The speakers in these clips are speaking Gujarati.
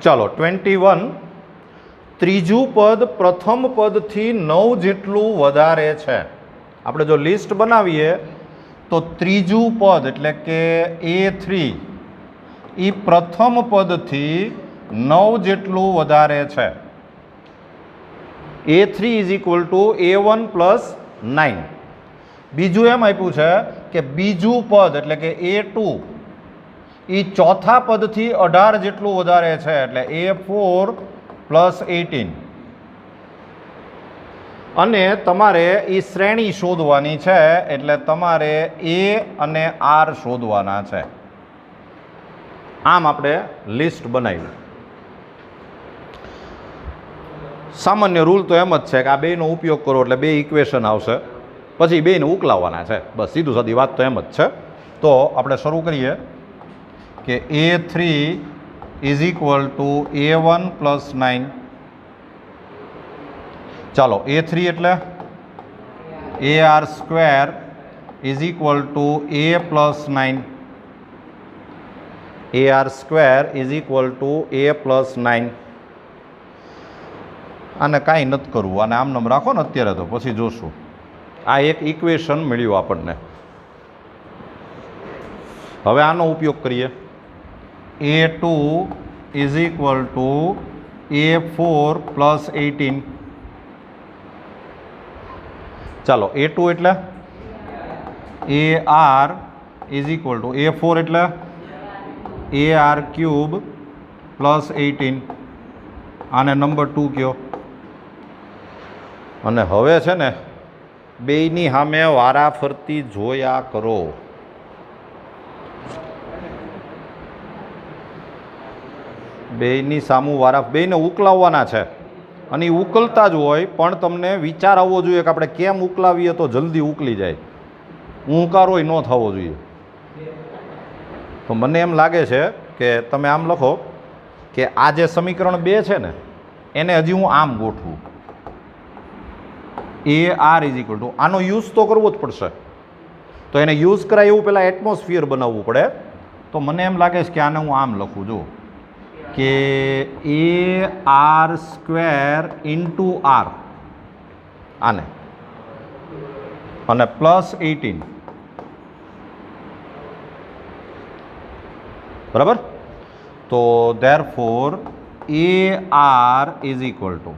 ચાલો 21 ત્રીજું પદ પ્રથમ પદથી 9 જેટલું વધારે છે. આપણે જો લિસ્ટ બનાવીએ તો ત્રીજું પદ એટલે કે A3 એ પ્રથમ પદથી 9 જેટલું વધારે છે. A3 is equal two A1 plus 9. બીજું એમ આપ્યું છે કે બીજું પદ એટલે કે A2 એ ચોથા પદથી 18 જેટલું વધારે છે એટલે A4 પ્લસ 18. અને તમારે એ શ્રેણી શોધવાની છે એટલે તમારે A અને R શોધવાના છે. આમ આપણે લિસ્ટ બનાવ્યું. સામાન્ય રૂલ તો એમ જ છે કે આ બેનો ઉપયોગ કરો એટલે બે ઇક્વેશન આવશે, પછી બેને ઉકલાવવાના છે, બસ સીધું સાદી વાત તો એમ જ છે. તો આપણે શરૂ કરીએ કે A3 is equal two A1 plus 9. ચાલો A3 એટલે AR square is equal to A plus 9. AR square is equal to A plus 9. આને કાંઈ નથી કરવું, આને આમ નામ રાખો ને અત્યારે, તો પછી જોશું. આ એક ઇક્વેશન મળ્યું આપણને. હવે આનો ઉપયોગ કરીએ. A2 is equal two A4 plus 18. ચાલો A2 એટલે AR is equal two A4 એટલે AR ક્યુબ પ્લસ 18. આને નંબર 2 કયો. અને હવે છે ને બેયની સામે વારાફરતી જોયા કરો. બેયની સામું બેયને ઉકલાવવાના છે અને એ ઉકલતા જ હોય, પણ તમને વિચાર આવવો જોઈએ કે આપણે કેમ ઉકલાવીએ તો જલ્દી ઉકલી જાય. ઊંકારોય ન થવો જોઈએ. તો મને એમ લાગે છે કે તમે આમ લખો કે આ જે સમીકરણ 2 છે ને એને હજી હું આમ ગોઠવું. AR ઇઝ ઇક્વલ ટુ આનો યુઝ તો કરવો જ પડશે. તો એને યુઝ કરાય એવું પહેલાં એટમોસ્ફિયર બનાવવું પડે. તો મને એમ લાગે છે કે આને હું આમ લખું જો કે AR સ્ક્વેર ઇન્ટુ R આને અને પ્લસ 18. બરાબર. તો therefore AR is equal two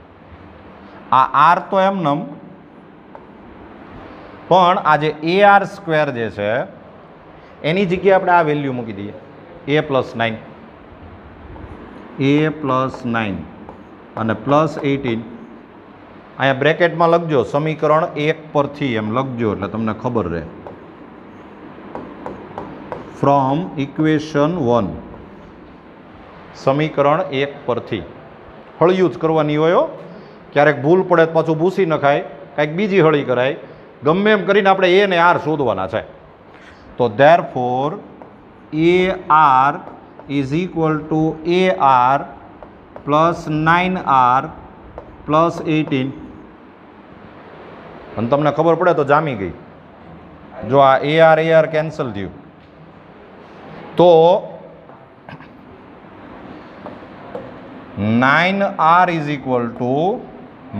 આ R તો એમનેમ, પણ આ જે AR સ્ક્વેર જે છે એની જગ્યાએ આપણે આ વેલ્યુ મૂકી દઈએ A પ્લસ 9. A પ્લસ 9 અને પ્લસ 18. અહીંયા બ્રેકેટમાં લખજો સમીકરણ 1 પરથી, એમ લખજો એટલે તમને ખબર રહે. ફ્રોમ ઇક્વેશન 1, સમીકરણ 1 પરથી. હળિયું જ કરવાની હોય. ક્યારેક ભૂલ પડે તો પાછું ભૂસી નખાય, કાંઈક બીજી હળી કરાય. ગમે એમ કરીને આપણે A ને R શોધવાના છે. તો therefore AR is equal two AR plus 9R plus 18. અને તમને ખબર પડે તો જામી ગઈ. જો આ AR કેન્સલ થયું તો 9R is equal two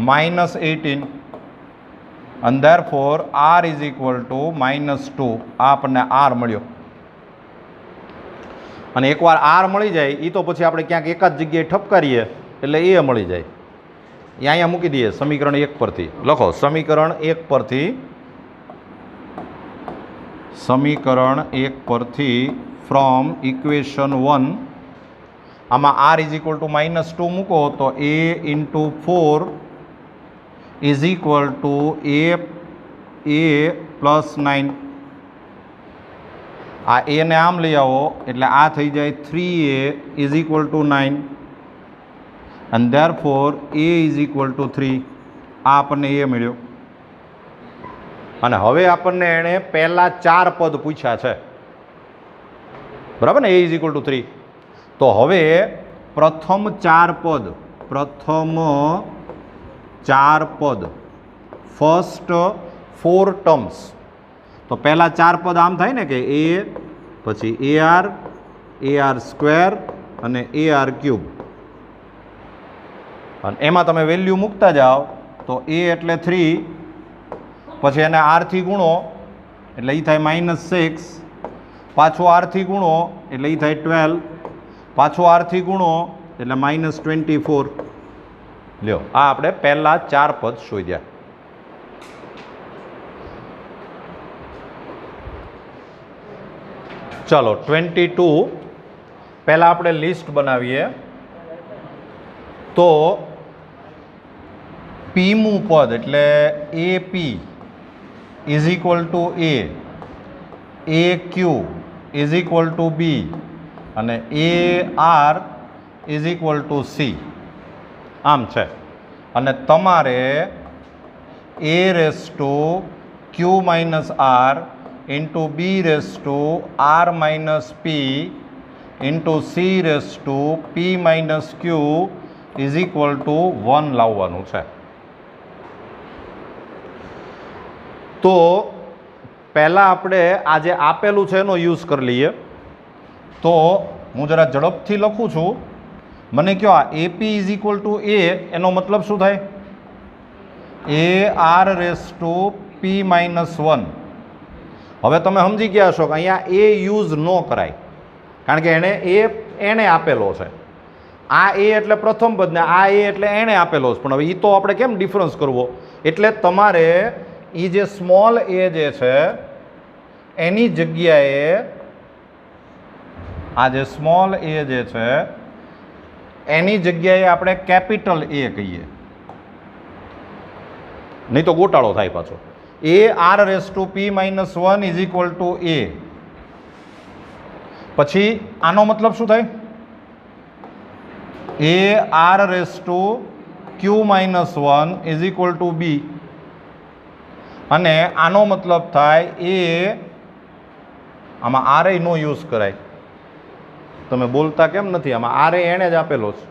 minus 18 અને therefore R is equal two -2. આ આપણને R મળ્યો. અને એકવાર R મળી જાય એ તો પછી આપણે ક્યાંક એક જ જગ્યાએ ઠપકારીએ એટલે એ મળી જાય. અહીંયા મૂકી દઈએ સમીકરણ 1 પરથી. લખો સમીકરણ 1 પરથી, સમીકરણ 1 પરથી ફ્રોમ ઇક્વેશન 1. આમાં R ઇઝ ઇક્વલ ટુ -2 મૂકો તો A into 4 is equal to A plus 9. આ A ને આમ લઈ આવો એટલે આ થઈ જાય 3A ઇઝ ઇક્વલ ટુ 9 અને therefore A is equal two 3. આ આપણને A મળ્યો. અને હવે આપણને એણે પહેલા 4 પદ પૂછ્યા છે, બરાબર ને. A is equal two 3. તો હવે પ્રથમ 4 પદ, ફર્સ્ટ 4 ટર્મ્સ. તો પહેલા 4 પદ આમ થાય ને કે A, પછી AR સ્ક્વેર અને AR ક્યુબ. અને એમાં તમે વેલ્યુ મૂકતા જાઓ તો a એટલે 3, પછી એને r થી ગુણો એટલે એ થાય -6, પાછું r થી ગુણો એટલે એ થાય 12, પાછું r થી ગુણો એટલે -24. લ્યો, આ આપણે પહેલા 4 પદ શોધ્યા. ચાલો 22 પહેલાં આપણે લિસ્ટ બનાવીએ. તો પીમું પદ એટલે AP is equal two AQ is equal to B અને AR is equal two C. આમ છે. અને તમારે A⁻Q−R into B⁻R−P into C⁻P−Q is equal two 1 લાવવાનું છે. તો પહેલાં આપણે આ જે આપેલું છે એનો યુઝ કરી લઈએ. તો હું જરા ઝડપથી લખું છું. મને કહો આ AP is equal to A એનો મતલબ શું થાય? AR⁻P−1. હવે તમે સમજી ગયા છો કે અહીંયા એ યુઝ ન કરાય, કારણ કે એણે આપેલો છે. આ એ એટલે પ્રથમ પદ ને આ એ એટલે એણે આપેલો છે. પણ હવે એ તો આપણે કેમ ડિફરન્સ કરવો? એટલે તમારે એ જે સ્મોલ એ જે છે એની જગ્યાએ આ જે સ્મોલ એ જે છે એની જગ્યાએ આપણે કેપિટલ એ કહીએ, નહીં તો ગોટાળો થાય પાછો. AR⁻P−1 is equal to A. પછી આનો મતલબ શું થાય? AR⁻Q−1 is equal to B. અને આનો મતલબ થાય આમાં આર નો યુઝ કરાય. તમે બોલતા કેમ નથી? આમાં આર એણે જ આપેલો છે,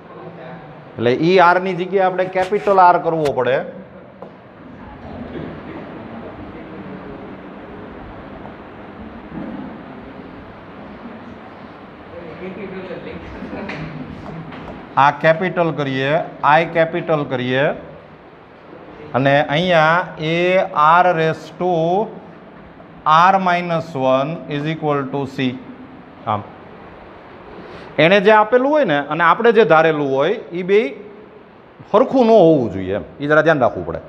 એટલે ઈ આર ની જગ્યાએ આપણે કેપિટલ આર કરવો પડે. આ કેપિટલ કરીએ, આઈ કેપિટલ કરીએ અને અહીંયા AR⁻R−1 is equal two C. આમ એણે જે આપેલું હોય ને અને આપણે જે ધારેલું હોય એ બે સરખું ન હોવું જોઈએ, એમ એ જરા ધ્યાન રાખવું પડે.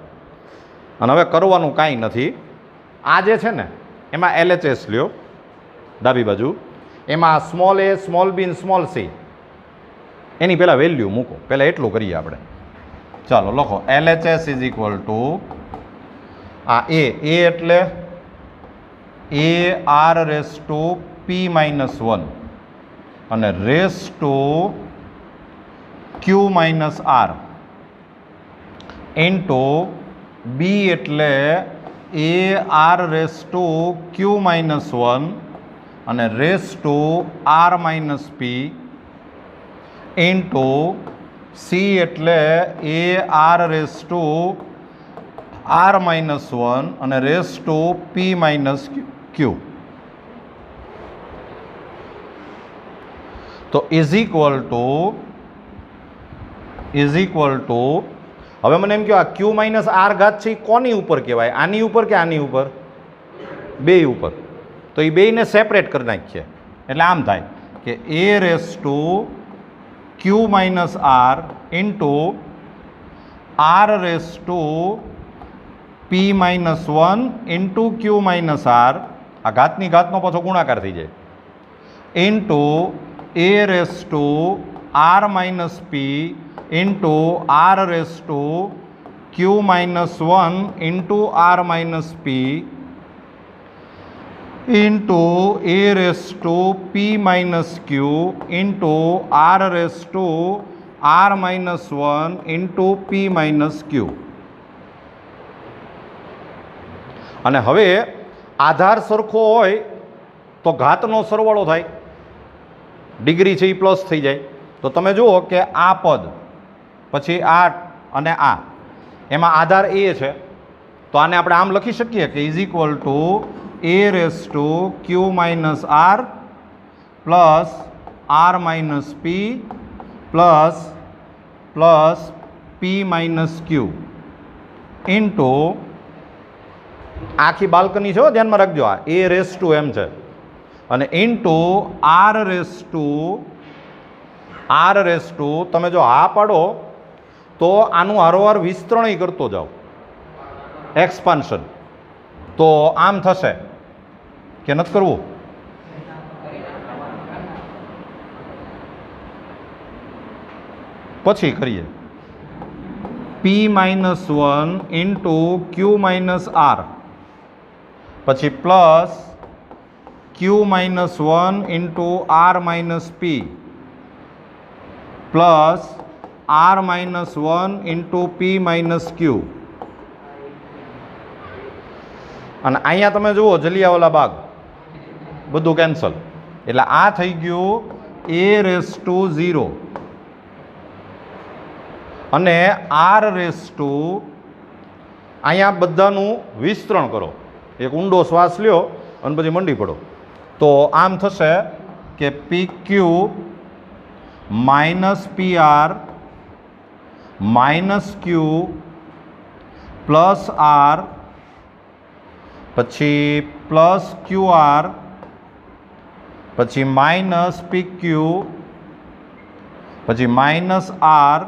અને હવે કરવાનું કાંઈ નથી. આ જે છે ને એમાં LHS લ્યો ડાબી બાજુ, એમાં small a, small b, small c એની પહેલાં વેલ્યુ મૂકો. પહેલાં એટલું કરીએ આપણે. ચાલો લખો LHS ઇઝ ઇક્વલ ટુ આ એ એટલે AR⁻P−1 અને Q−R ઇન્ટુ બી એટલે AR⁻Q−1 અને R−P ઇન્ટુ સી એટલે AR⁻R−1 અને P−Q. તો ઇઝ ઇક્વલ ટુ હવે મને એમ કહો આ Q−R ઘાત છે એ કોની ઉપર કહેવાય? આની ઉપર કે આની ઉપર? બે ઉપર. તો એ બેયને સેપરેટ કરી નાખીએ એટલે આમ થાય કે A⁻Q−R into R⁻P−1 into Q−R, આ ઘાતની ઘાતનો પાછો ગુણાકાર થઈ જાય, into AR⁻P into R⁻Q−1 into R−P into A⁻P−Q into R⁻R−1 into P−Q. અને હવે આધાર સરખો હોય તો ઘાતનો સરવાળો થાય, ડિગ્રી છે એ પ્લસ થઈ જાય. તો તમે જુઓ કે આ પદ પછી આ અને આ એમાં આધાર એ છે, તો આને આપણે આમ લખી શકીએ કે is equal two A⁻Q−R plus R−P plus P minus Q into આખી બાલ્કની છે, ધ્યાનમાં રાખજો, આ એ રેસ ટુ એમ છે, અને ઇન્ટુ આર રેસ ટુ તમે જો હા પાડો તો આનું હારોવાર વિસ્તરણય કરતો જાઓ, એક્સપાન્શન, તો આમ થશે કે નથી કરવું? પછી કરીએ. પી માઇનસ 1 ઇન્ટુ ક્યુ માઇનસ આર, પછી પ્લસ ક્યુ માઇનસ 1 ઇન્ટુ આર માઇનસ પી, પ્લસ આર માઇનસ 1 ઇન્ટુ પી માઇનસ ક્યુ. અને અહીંયા તમે જુઓ જલિયાવાલા બાગ બધું કેન્સલ, એટલે આ થઈ ગયું એ રેસ ટુ 0 અને આર રેસ ટુ, અહીંયા બધાનું વિસ્તરણ કરો, એક ઊંડો શ્વાસ લ્યો અને પછી મંડી પડો, તો આમ થશે કે P Q minus P R minus Q plus R, પછી પ્લસ ક્યુ આર, પછી માઇનસ પી ક્યુ, પછી માઇનસ આર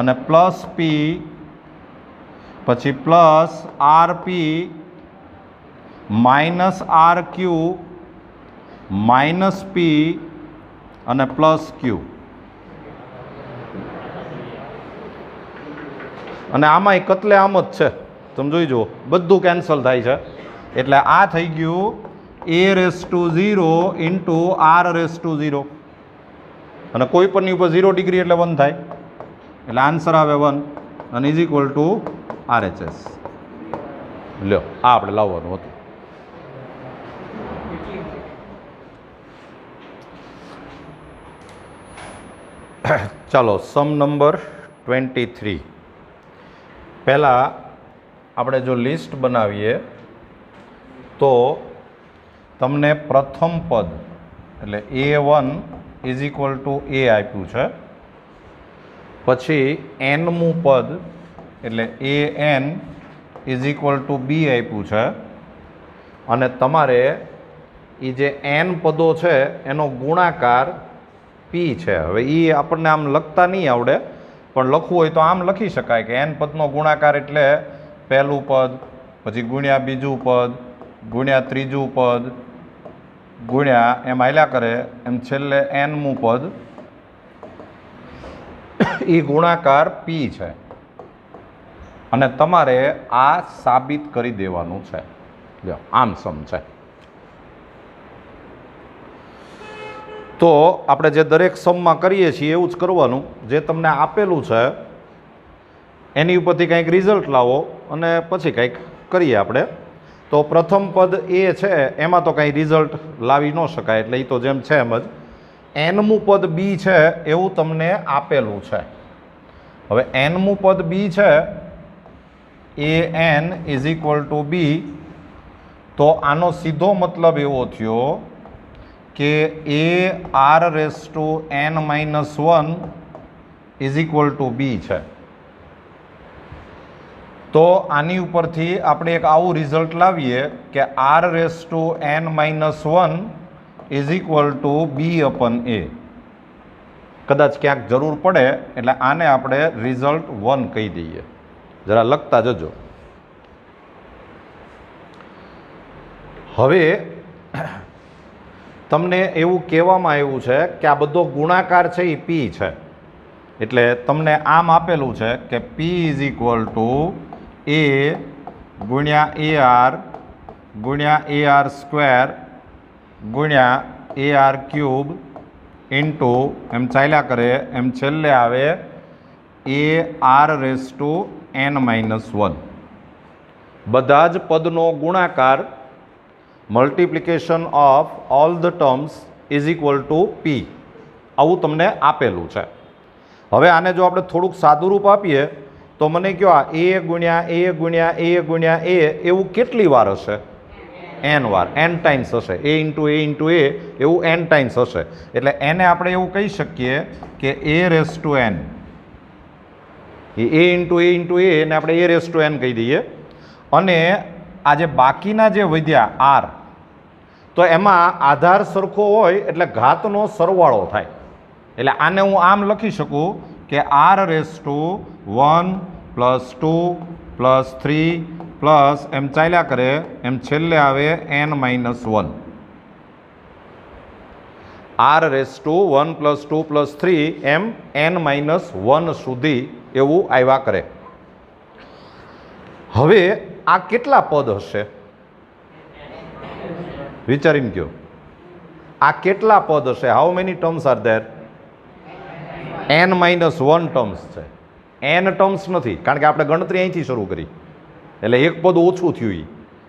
અને પ્લસ પી, પછી plus R P minus R Q minus P અને પ્લસ ક્યુ. અને આમાં કતલે આમ જ છે, તમે જોઈ જુઓ બધું કેન્સલ થાય છે, એટલે આ થઈ ગયું A raise to 0 into R raise to 0, અને કોઈ પણની ઉપર 0 ડિગ્રી એટલે 1 થાય, એટલે આન્સર આવે 1 અને ઇઝ ઇક્વલ ટુ RHS. લ્યો આ આપણે લાવવાનું હતું. ચાલો સમ નંબર 23. પહેલાં આપણે જો લિસ્ટ બનાવીએ તો તમને પ્રથમ પદ એટલે A1 is equal to A આપ્યું છે, પછી nમું પદ એટલે AN is equal to B આપ્યું છે, અને તમારે એ જે n પદો છે એનો ગુણાકાર P છે. હવે એ આપણને આમ લખતા નહીં આવડે, પણ લખવું હોય તો આમ લખી શકાય કે n પદનો ગુણાકાર એટલે પહેલું પદ, પછી ગુણ્યા બીજું પદ, ગુણ્યા ત્રીજું પદ, ગુણ્યા એમ હાલ્યા કરે, એમ છેલ્લે nમું પદ, એ ગુણાકાર P છે, અને તમારે આ સાબિત કરી દેવાનું છે. જો આમ સમ છે. તો આપણે જે દરેક સમમાં કરીએ છીએ એવું જ કરવાનું, જે તમને આપેલું છે એની ઉપરથી કંઈક રિઝલ્ટ લાવો અને પછી કંઈક કરીએ આપણે. તો પ્રથમ પદ એ છે એમાં તો કંઈ રિઝલ્ટ લાવી ન શકાય, એટલે એ તો જેમ છે એમ જ. nમું પદ બી છે એવું તમને આપેલું છે. હવે nમું પદ બી છે, AN is equal to B, તો આનો સીધો મતલબ એવો થયો કે AR raise to n minus 1 is equal to B છે. તો આની ઉપરથી આપણે એક આવું રિઝલ્ટ લાવીએ કે R raise to n minus 1 is equal to B upon A. કદાચ ક્યાંક જરૂર પડે એટલે આને આપણે રિઝલ્ટ 1 કહી દઈએ. જરા લખતા જજો. હવે તમને એવું કહેવામાં આવ્યું છે કે આ બધો ગુણાકાર છે એ P છે, એટલે તમને આમ આપેલું છે કે P is equal to A ગુણ્યા AR ગુણ્યા AR સ્ક્વેર ગુણ્યા AR ક્યુબ ઇન્ટુ એમ ચાલ્યા કરે, એમ છેલ્લે આવે AR raise to n minus 1. બધા જ પદનો ગુણાકાર, multiplication of all the terms is equal two P, આવું તમને આપેલું છે. હવે આને જો આપણે થોડુંક સાદું રૂપ આપીએ તો મને કહો આ A ગુણ્યા A ગુણ્યા A ગુણ્યા A એવું કેટલી વાર હશે? n વાર, n ટાઈમ્સ હશે. A ઇન્ટુ A એવું n ટાઈમ્સ હશે. એટલે એને આપણે એવું કહી શકીએ કે A raise to n A into A એને આપણે એ રેસ ટુ એન કહી દઈએ. અને આ જે બાકીના જે વધ્યા આર, તો એમાં આધાર સરખો હોય એટલે ઘાતનો સરવાળો થાય. એટલે આને હું આમ લખી શકું કે R raise two 1 + 2 + 3 plus M ચાલ્યા કરે એમ છેલ્લે આવે n-1. આર રેસ ટુ 1 + 2 + 3 એમ n-1 સુધી એવું આવ્યા કરે. હવે આ કેટલા પદ હશે વિચારીને કહો. આ કેટલા પદ હશે? How many terms are there? n-1 terms છે. n ટર્મ્સ નથી, કારણ કે આપણે ગણતરી અહીંથી શરૂ કરી એટલે એક પદ ઓછું થયું.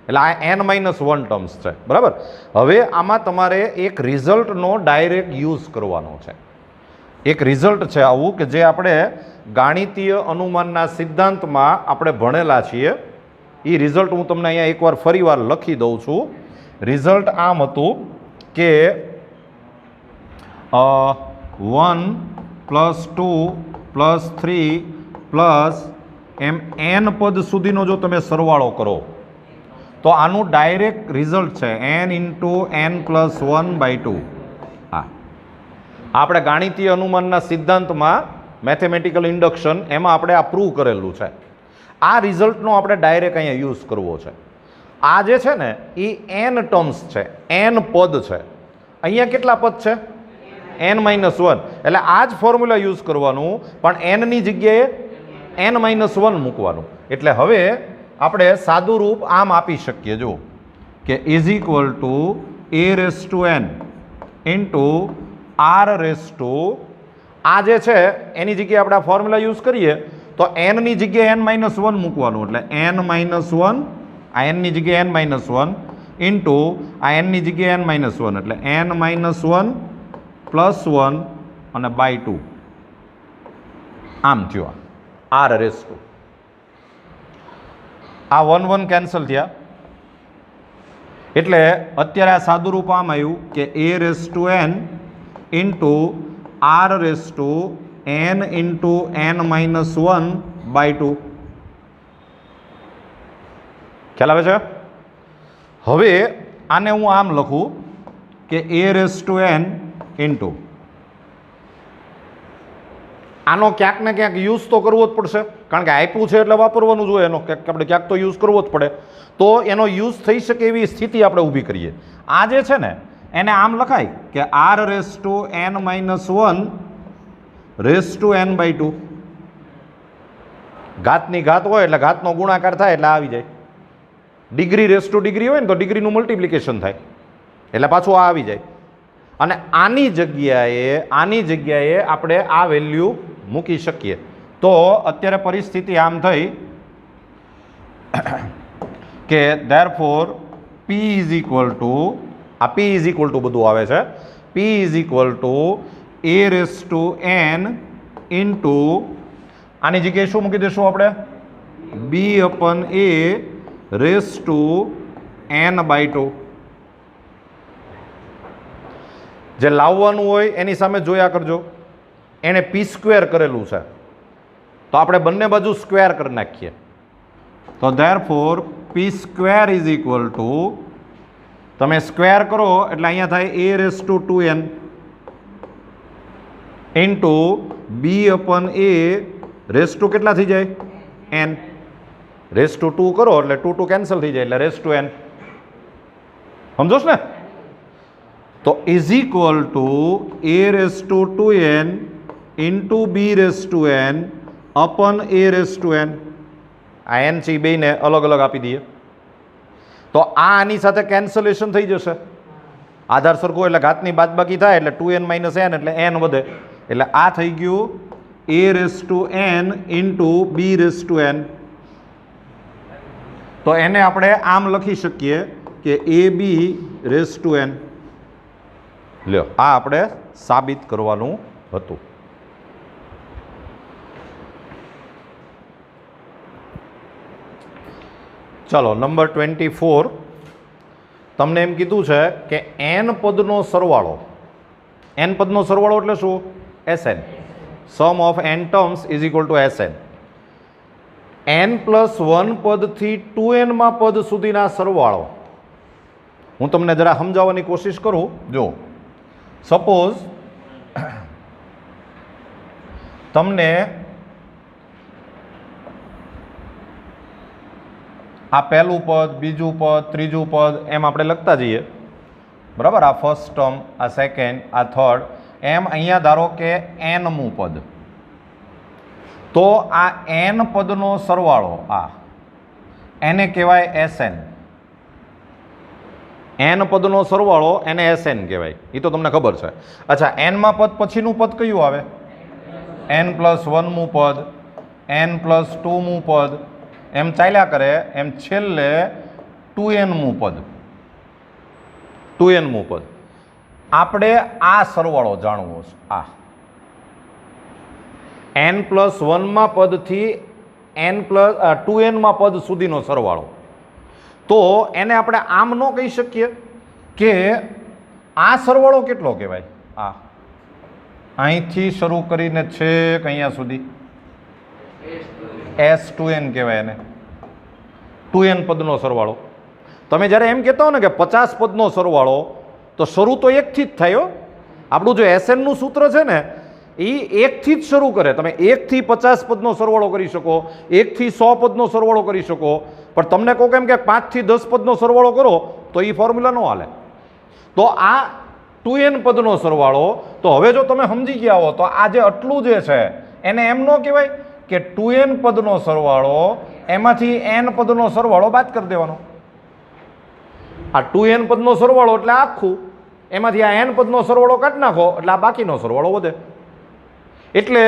એટલે આ n-1 ટર્મ્સ છે, બરાબર. હવે આમાં તમારે એક રિઝલ્ટનો ડાયરેક્ટ યુઝ કરવાનો છે. એક રિઝલ્ટ છે આવું કે જે આપણે ગાણિતીય અનુમાનના સિદ્ધાંતમાં આપણે ભણેલા છીએ. એ રિઝલ્ટ હું તમને અહીંયા એકવાર ફરીવાર લખી દઉં છું. રિઝલ્ટ આમ હતું કે 1 + 2 + 3 પ્લસ એમ n પદ સુધીનો જો તમે સરવાળો કરો તો આનું ડાયરેક્ટ રિઝલ્ટ છે n × n + 1/2. હા, આપણે ગાણિતીય અનુમાનના સિદ્ધાંતમાં મેથેમેટિકલ ઇન્ડક્શન એમાં આપણે આ પ્રૂવ કરેલું છે. આ રિઝલ્ટનો આપણે ડાયરેક્ટ અહીંયા યુઝ કરવો છે. આ જે છે ને એ n ટર્મ્સ છે, n પદ છે. અહીંયા કેટલા પદ છે? n-1. એટલે આ જ ફોર્મ્યુલા યુઝ કરવાનું, પણ n ની જગ્યાએ n-1 મૂકવાનું. એટલે હવે આપણે સાદું રૂપ આમ આપી શકીએ જો કે is equal two a⁴n × r⁴. આ જે છે એની જગ્યાએ આપણે આ ફોર્મ્યુલા યુઝ કરીએ તો n ની જગ્યાએ n-1 મૂકવાનું. એટલે n-1, આ n ની જગ્યાએ n-1 ઇન્ટુ આ n ની જગ્યાએ n-1, એટલે n-1 + 1 અને /2 આમ થયું. r⁴. આ 1 1 કેન્સલ થયા એટલે અત્યારે આ સાદું રૂપ આમ આવ્યું કે a⁴n × r⁴n × n-1/2. ખ્યાલ આવે છે? હવે આને હું આમ લખું કે a⁴n ઇન્ટુ આનો ક્યાંક ને ક્યાંક યુઝ તો કરવો જ પડશે, કારણ કે આપ્યું છે એટલે વાપરવાનું જોઈએ. એનો આપણે ક્યાંક તો યુઝ કરવો જ પડે. તો એનો યુઝ થઈ શકે એવી સ્થિતિ આપણે ઊભી કરીએ. આ જે છે ને એને આમ લખાય કે r⁴n-1 n/2. ઘાતની ઘાત હોય એટલે ઘાતનો ગુણાકાર થાય એટલે આવી જાય. ડિગ્રી હોય ને તો ડિગ્રીનું મલ્ટિપ્લિકેશન થાય એટલે પાછું આ આવી જાય. અને આની જગ્યાએ આપણે આ વેલ્યુ મૂકી શકીએ. તો અત્યારે પરિસ્થિતિ આમ થઈ કે ધેરફોર p આ p બધું આવે છે. p a⁴n ઇન્ટુ આની જગ્યાએ શું મૂકી દઈશું આપણે? b/a⁴n/2. જે લાવવાનું હોય એની સામે જોયા કરજો. એણે p² કરેલું છે તો આપણે બંને બાજુ સ્ક્વેર કરી નાખીએ. તો ધેરફોર p² તમે સ્ક્વેર કરો એટલે અહીંયા થાય a⁴2n ઇન્ટુ b/a⁴ કેટલા થઈ જાય? n. ⁴2 કરો એટલે 2 કેન્સલ થઈ જાય એટલે ⁴n. સમજો છો ને? તો is equal two a⁴2n into b⁴n અપન a⁴n. આ n છે એ બેને અલગ અલગ આપી દઈએ તો આની સાથે કેન્સલેશન થઈ જશે. આધાર સરખો એટલે ઘાતની બાદબાકી થાય એટલે 2n - n એટલે n વધે. એટલે આ થઈ ગયું a⁴n ઇન્ટુ b⁴n. તો એને આપણે આમ લખી શકીએ કે ab⁴n. લ્યો, આ આપણે સાબિત કરવાનું હતું. ચલો નંબર 24. તમને એમ કીધું છે કે n પદનો સરવાળો. n પદનો સરવાળો એટલે શું? Sn. Sum of n terms is equal to Sn. n+1 પદથી 2n માં પદ સુધીના સરવાળો. હું તમને જરા સમજાવવાની કોશિશ કરું. જો સપોઝ તમને આ પહેલું પદ, બીજું પદ, ત્રીજું પદ એમ આપણે લખતા જઈએ, બરાબર. આ ફર્સ્ટ ટર્મ, આ સેકન્ડ, આ થર્ડ, એમ અહીંયા ધારો કે nમું પદ. તો આ n પદનો સરવાળો, આ એને કહેવાય Sn. n પદનો સરવાળો એને Sn કહેવાય, એ તો તમને ખબર છે. અચ્છા, n માં પદ પછીનું પદ કયું આવે? n+1મું પદ, n+2મું પદ, એમ ચાલ્યા કરે, એમ છેલ્લે 2nમું પદ. 2nમું પદ. આપણે આ સરવાળો જાણવો છે. આ n+1 માં પદથી 2n માં પદ સુધીનો સરવાળો. તો એને આપણે આમ ન કહી શકીએ કે આ સરવાળો કેટલો કહેવાય? આ અહીંથી શરૂ કરીને છેક અહીંયા સુધી S2n કહેવાય એને. 2n પદનો સરવાળો. તમે જ્યારે એમ કહેતા હો ને કે 50 પદનો સરવાળો, તો શરૂ તો એકથી જ થાય હો. આપણું જો SNનું સૂત્ર છે ને, એ એકથી જ શરૂ કરે. તમે 1 થી 50 પદનો સરવાળો કરી શકો, 1 થી 100 પદનો સરવાળો કરી શકો, પણ તમને કહો કેમ કે 5 થી 10 પદનો સરવાળો કરો તો એ ફોર્મ્યુલા ન હાલે. તો આ 2n પદનો સરવાળો, તો હવે જો તમે સમજી ગયા હો તો આ જે આટલું જે છે એને એમ ન કહેવાય કે 2n પદનો સરવાળો, એમાંથી n પદનો સરવાળો બાદ કરી દેવાનો. આ 2n પદનો સરવાળો એટલે આખું, એમાંથી આ n પદનો સરવાળો કાઢી નાખો એટલે આ બાકીનો સરવાળો વધે. એટલે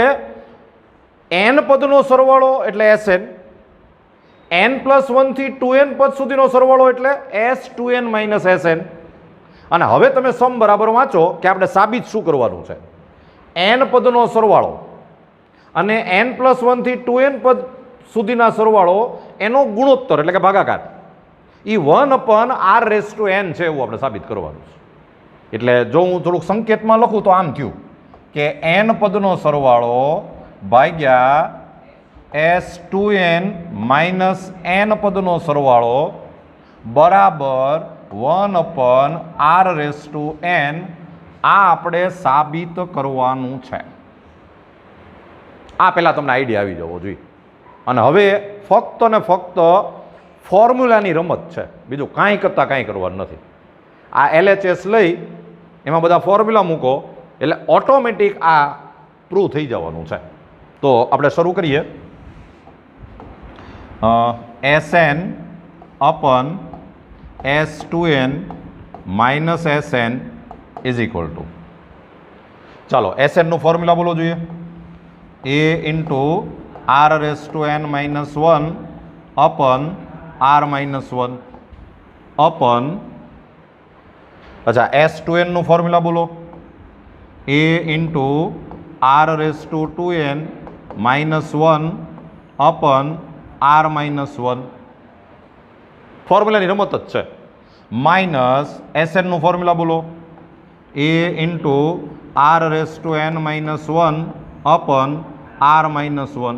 n પદનો સરવાળો એટલે Sn, n+1 થી 2n પદ સુધીનો સરવાળો એટલે S2n - Sn. અને હવે તમે સમ બરાબર વાંચો કે આપણે સાબિત શું કરવાનું છે. n પદનો સરવાળો અને n+1 થી 2n પદ સુધીના સરવાળો એનો ગુણોત્તર એટલે કે ભાગાકાર, એ 1/r⁴n છે એવું આપણે સાબિત કરવાનું છે. એટલે જો હું થોડુંક સંકેતમાં લખું તો આમ થયું કે n પદનો સરવાળો ભાગ્યા S2n - n પદનો સરવાળો બરાબર 1/r⁴n. આ આપણે સાબિત કરવાનું છે. આ પહેલાં તમને આઈડિયા આવી જવો જોઈએ. અને હવે ફક્ત ને ફક્ત ફોર્મ્યુલાની રમત છે, બીજું કાંઈ કરતાં કાંઈ કરવાનું નથી. આ LHS લઈ એમાં બધા ફોર્મ્યુલા મૂકો એટલે ઓટોમેટિક આ પ્રૂવ થઈ જવાનું છે. તો આપણે શરૂ કરીએ. Sn upon S2n - Sn is equal two, ચાલો Sn નું ફોર્મ્યુલા બોલો જોઈએ. A ઇન્ટુ r⁴n - 1 અપન r-1 અપન, અચ્છા S2n નું ફોર્મ્યુલા બોલો. A into r⁴2n - 1 અપન r-1. ફોર્મ્યુલાની રમત જ છે. માઇનસ Sn નું ફોર્મ્યુલા બોલો. A into r⁴n - 1 અપન r-1.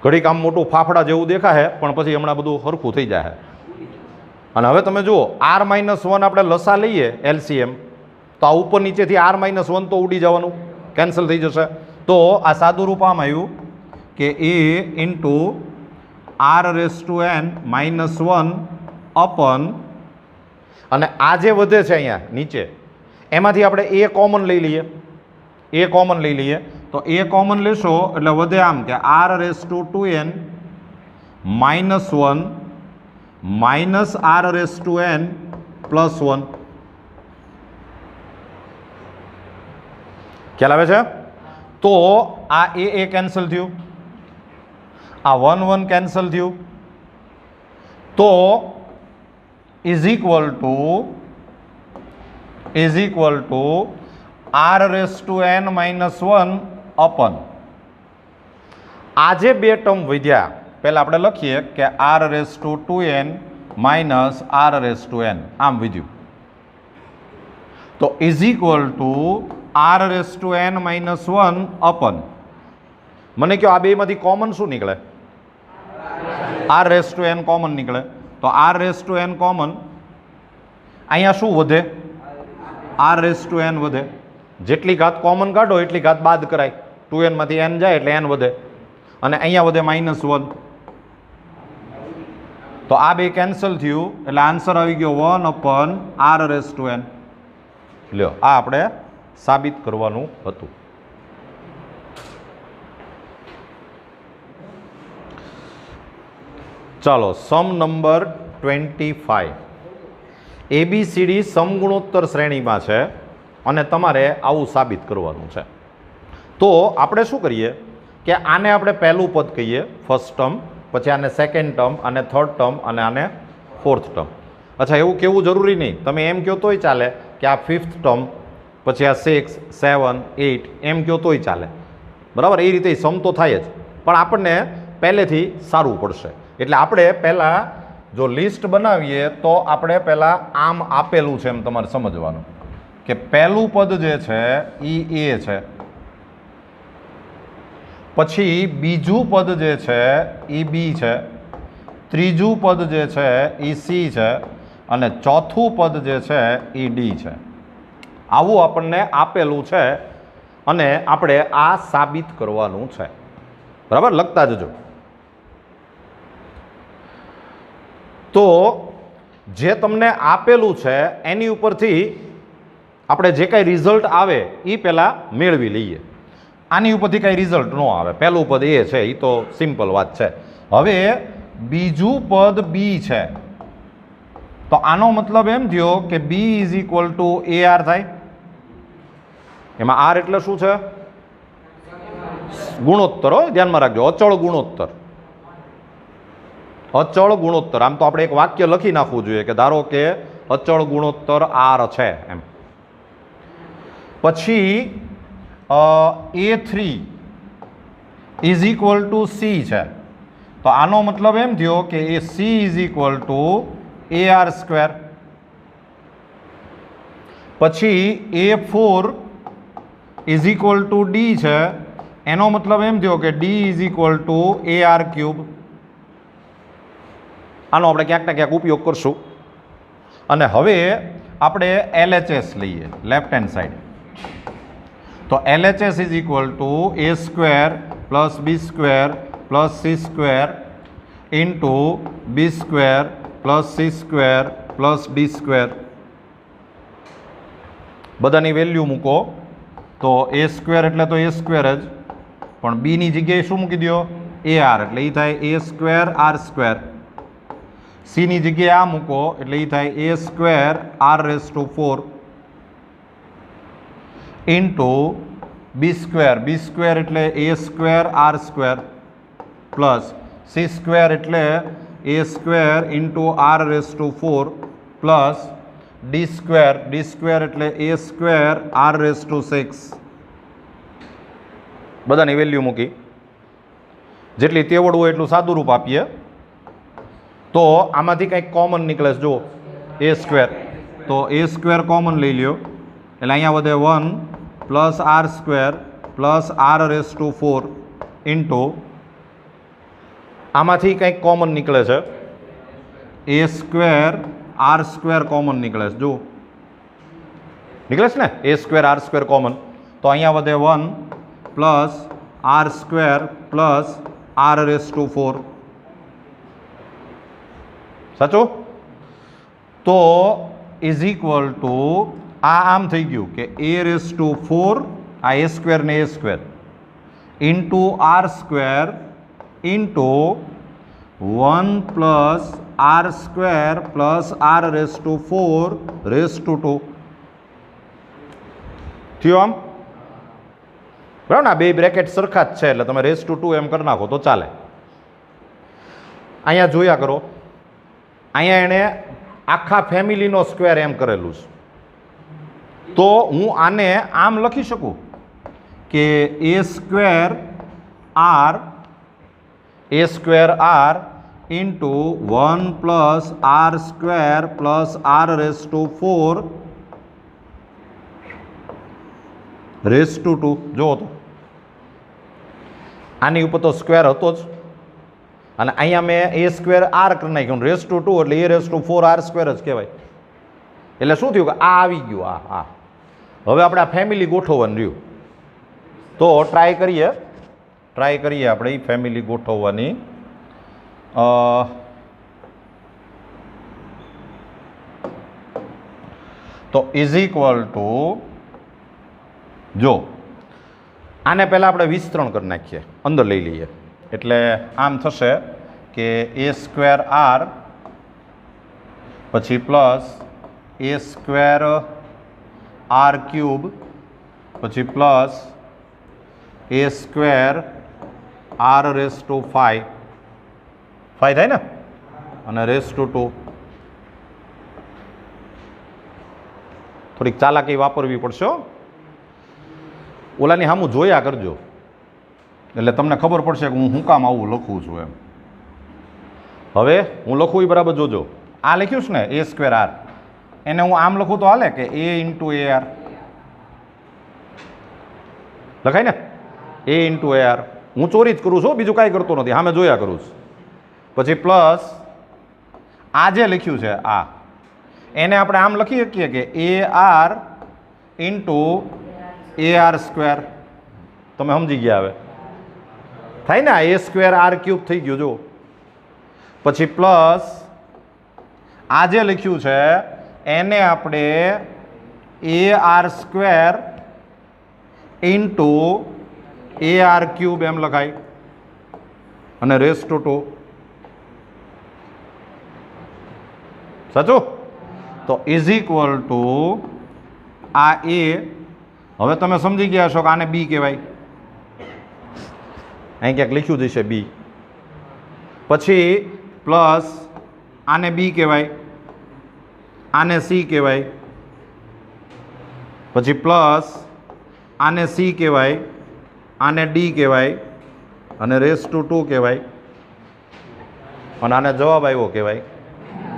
ઘડીક આમ મોટું ફાફડા જેવું દેખાય પણ પછી હમણાં બધું સરખું થઈ જાય. અને હવે તમે જુઓ r-1 આપણે લસા લઈએ LCM, તો આ ઉપર નીચેથી r-1 તો ઉડી જવાનું, કેન્સલ થઈ જશે. તો આ સાદું રૂપ આમ આવ્યું કે A ઇન્ટુ r⁴n - 1 અપન, અને આ જે વધે છે અહીંયા નીચે એમાંથી આપણે A કોમન લઈ લઈએ. A કોમન લઈ લઈએ તો A કોમન લેશો એટલે વધે આમ કે r⁴2n - 1 માઇનસ r⁴n + 1. ખ્યાલ આવે છે? તો આ A કેન્સલ થયું, આ 1 1 કેન્સલ થયું, તો ઇઝ ઇક્વલ ટુ r⁴n - 1 અપન, આ જે બે ટર્મ વધ્યા પહેલાં આપણે લખીએ કે r⁴2n - r⁴n આમ વધ્યું, તો ઇઝ ઇક્વલ ટુ r⁴n - 1 અપન, મને કહો આ બેમાંથી કોમન શું નીકળે? R raise to N common નીકળે. તો R raise to N common, અહીંયા શું વધે? આર રેસ ટુ એન વધે. જેટલી ઘાત કોમન કાઢો એટલી ઘાત બાદ કરાય. 2n માંથી n જાય એટલે n વધે, અને અહીંયા વધે -1. તો આ બે કેન્સલ થયું એટલે આન્સર આવી ગયો 1/r રેસ ટુ n. લ્યો, આ આપણે સાબિત કરવાનું હતું. ચાલો, સમ નંબર 25. ABCD સમગુણોત્તર શ્રેણીમાં છે અને તમારે આવું સાબિત કરવાનું છે. તો આપણે શું કરીએ કે આને આપણે પહેલું પદ કહીએ, ફર્સ્ટ ટર્મ, પછી આને સેકન્ડ ટર્મ, અને થર્ડ ટર્મ, અને આને ફોર્થ ટર્મ. અચ્છા, એવું કહેવું જરૂરી નહીં, તમે એમ કહો તોય ચાલે કે આ ફિફ્થ ટર્મ, પછી આ 6, 7, 8 એમ કહો તોય ચાલે. બરાબર, એ રીતે સમ તો થાય જ, પણ આપણને પહેલેથી સારું પડશે. એટલે આપણે પહેલાં જો લિસ્ટ બનાવીએ તો આપણે પહેલાં આમ આપેલું છે એમ તમારે સમજવાનું કે પહેલું પદ જે છે એ A છે, પછી બીજું પદ જે છે એ B છે, ત્રીજું પદ જે છે એ C છે, અને ચોથું પદ જે છે એ D છે. આવું આપણને આપેલું છે અને આપણે આ સાબિત કરવાનું છે. બરાબર, લખતા જજો. તો જે તમને આપેલું છે એની ઉપરથી આપણે જે કાંઈ રિઝલ્ટ આવે એ પહેલાં મેળવી લઈએ. આની ઉપરથી કાંઈ રિઝલ્ટ ન આવે, પહેલું પદ એ છે, એ તો સિમ્પલ વાત છે. હવે બીજું પદ B છે, તો આનો મતલબ એમ થયો કે B is equal two AR થાય. એમાં R એટલે શું છે? ગુણોત્તર. ધ્યાનમાં રાખજો, અચળ ગુણોત્તર. અચળ ગુણોત્તર. આમ તો આપણે એક વાક્ય લખી નાખવું જોઈએ કે ધારો કે અચળ ગુણોત્તર R છે એમ. પછી A3 is equal two C છે, તો આનો મતલબ એમ થયો કે એ C is equal two AR square. પછી A4 is equal two D છે, એનો મતલબ એમ થયો કે D is equal two AR cube. આનો આપણે ક્યાંક ને ક્યાંક ઉપયોગ કરશું. અને હવે આપણે LHS લઈએ, લેફ્ટ હેન્ડ સાઈડ. તો LHS is equal to A square plus B square plus C square into B square plus C square plus D square. બધાની વેલ્યુ મૂકો. તો A સ્ક્વેર એટલે તો A સ્ક્વેર જ, પણ B ની જગ્યાએ શું મૂકી દો? AR, એટલે એ થાય A square R square. C ની જગ્યાએ આ મૂકો એટલે એ થાય A square R raise two 4 into B square. B square એટલે A square R square plus C square એટલે A square into R raise two 4 plus D square. D square એટલે A square R raise two 6. બધાની વેલ્યુ મૂકી, જેટલી તેવડ હોય એટલું સાદું રૂપ આપીએ. તો આમાંથી કંઈક કોમન નીકળે છે, જો A સ્ક્વેર. તો A સ્ક્વેર કોમન લઈ લ્યો એટલે અહીંયા વધે 1 plus R square plus R raise two 4 into આમાંથી કંઈક કોમન નીકળે છે A square R square common નીકળે છે, જો નીકળે છે ને A square R square common. તો અહીંયા વધે 1 plus R square plus R raise two 4. સાચું? તો ઇઝ ઇક્વલ ટુ આ આમ થઈ ગયું કે A રેસ ટુ 4, આ A સ્ક્વેર ને A square into R square into 1 plus R square plus R raise two 4 raise to 2 થયું. આમ બરાબર ને? બે બ્રેકેટ સરખા જ છે એટલે તમે રેસ ટુ 2 એમ કરી નાખો તો ચાલે. અહીંયા જોયા કરો, અહીંયા એણે આખા ફેમિલીનો સ્ક્વેર એમ કરેલું છે. તો હું આને આમ લખી શકું કે A square R into 1 plus R square plus R raise two 4 raise to 2. જુઓ તો આની ઉપર તો સ્ક્વેર હતો જ, અને અહીંયા મેં એ સ્ક્વેર આર કરી નાખ્યું, રેસ ટુ 2 એટલે એ રેસ ટુ 4 આર સ્ક્વેર જ કહેવાય. એટલે શું થયું કે આ આવી ગયું, આ હવે આપણે આ ફેમિલી ગોઠવવાનું રહ્યું. તો ટ્રાય કરીએ આપણે એ ફેમિલી ગોઠવવાની. તો ઇઝ ઇક્વલ ટુ, જો આને પહેલાં આપણે વિસ્તરણ કરી નાખીએ, અંદર લઈ લઈએ. એટલે આમ થશે કે એ સ્ક્વેર આર પછી plus A square R cube પછી plus A square R raise to 5 થાય ને, અને રેસ ટુ 2. થોડીક ચાલાકી વાપરવી પડશે. ઓલાની સામું જોયા કરજો, એટલે તમને ખબર પડશે કે હું શું કામ આવું લખું છું એમ. હવે હું લખું એ બરાબર જોજો. આ લખ્યું છે ને એ સ્ક્વેર આર, એને હું આમ લખું તો હાલે કે એ ઇન્ટુ એ આર લખાય ને, એ ઇન્ટુ એ આર. હું ચોરી જ કરું છું, બીજું કાંઈ કરતો નથી, સામે જોયા કરું છું. પછી પ્લસ આ જે લખ્યું છે આ, એને આપણે આમ લખી શકીએ કે A R into A R square. તમે સમજી ગયા હવે? થાય ને, એ સ્ક્વેર આર ક્યુબ થઈ ગયું જો. પછી પ્લસ આ જે લખ્યું છે એને આપણે A R square into A R cube એમ લખાય, અને રેસ ટુ 2. સાચું? તો ઇઝ ઇક્વલ ટુ આ એ. હવે તમે સમજી ગયા છો કે આને બી કહેવાય, અહીં ક્યાંક લખ્યું જશે બી. પછી પ્લસ આને બી કહેવાય, આને સી કહેવાય, પછી પ્લસ આને સી કહેવાય, આને ડી કહેવાય, અને રેસ ટુ 2 કહેવાય, અને આને જવાબ આવ્યો કહેવાય.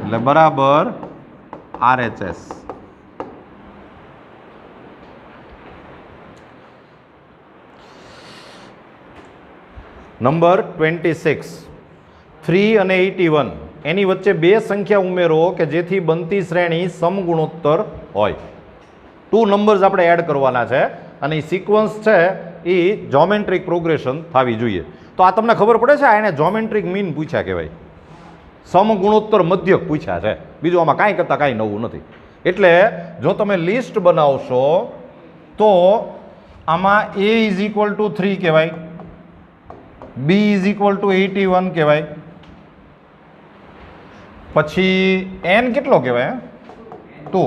એટલે બરાબર RHS. નંબર 26, 3 અને 81 એની વચ્ચે બે સંખ્યા ઉમેરો કે જેથી બનતી શ્રેણી સમગુણોત્તર હોય. 2 નંબર્સ આપણે એડ કરવાના છે, અને એ સિક્વન્સ છે એ જોમેટ્રિક પ્રોગ્રેશન થવી જોઈએ. તો આ તમને ખબર પડે છે, આ એને જોમેટ્રિક મીન પૂછ્યા કહેવાય, સમગુણોત્તર મધ્યક પૂછ્યા છે. બીજું આમાં કાંઈ કરતાં કાંઈ નવું નથી. એટલે જો તમે લિસ્ટ બનાવશો તો આમાં a ઇઝ ઇક્વલ ટુ 3 કહેવાય, b ઇઝ ઇક્વલ ટુ 81 કહેવાય, પછી n કેટલો કહેવાય? 2.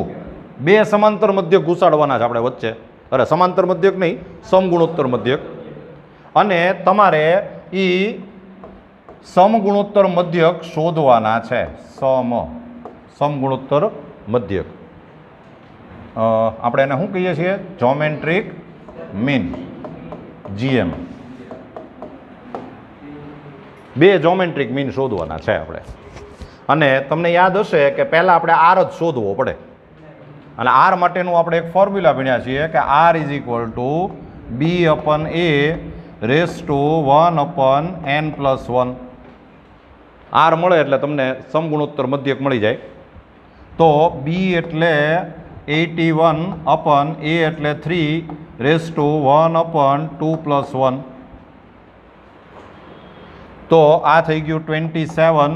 બે સમાંતર મધ્યક ઘુસાડવાના છે આપણે વચ્ચે. અરે સમાંતર મધ્યક નહીં, સમગુણોત્તર મધ્યક. અને તમારે એ સમગુણોત્તર મધ્યક શોધવાના છે. સમગુણોત્તર મધ્યક આપણે એને શું કહીએ છીએ? Geometric mean, GM. બે જોમેટ્રિક મીન શોધવાના છે આપણે. અને તમને યાદ હશે કે પહેલાં આપણે આર જ શોધવો પડે, અને આર માટેનું આપણે એક ફોર્મ્યુલા ભણ્યા છીએ કે R is equal to B upon A raise to 1/n+1. R મળે એટલે તમને સમગુણોત્તર મધ્યક મળી જાય. તો બી એટલે 81 / a એટલે 3 રેસ ટુ 1/2+1. તો આ થઈ ગયું 27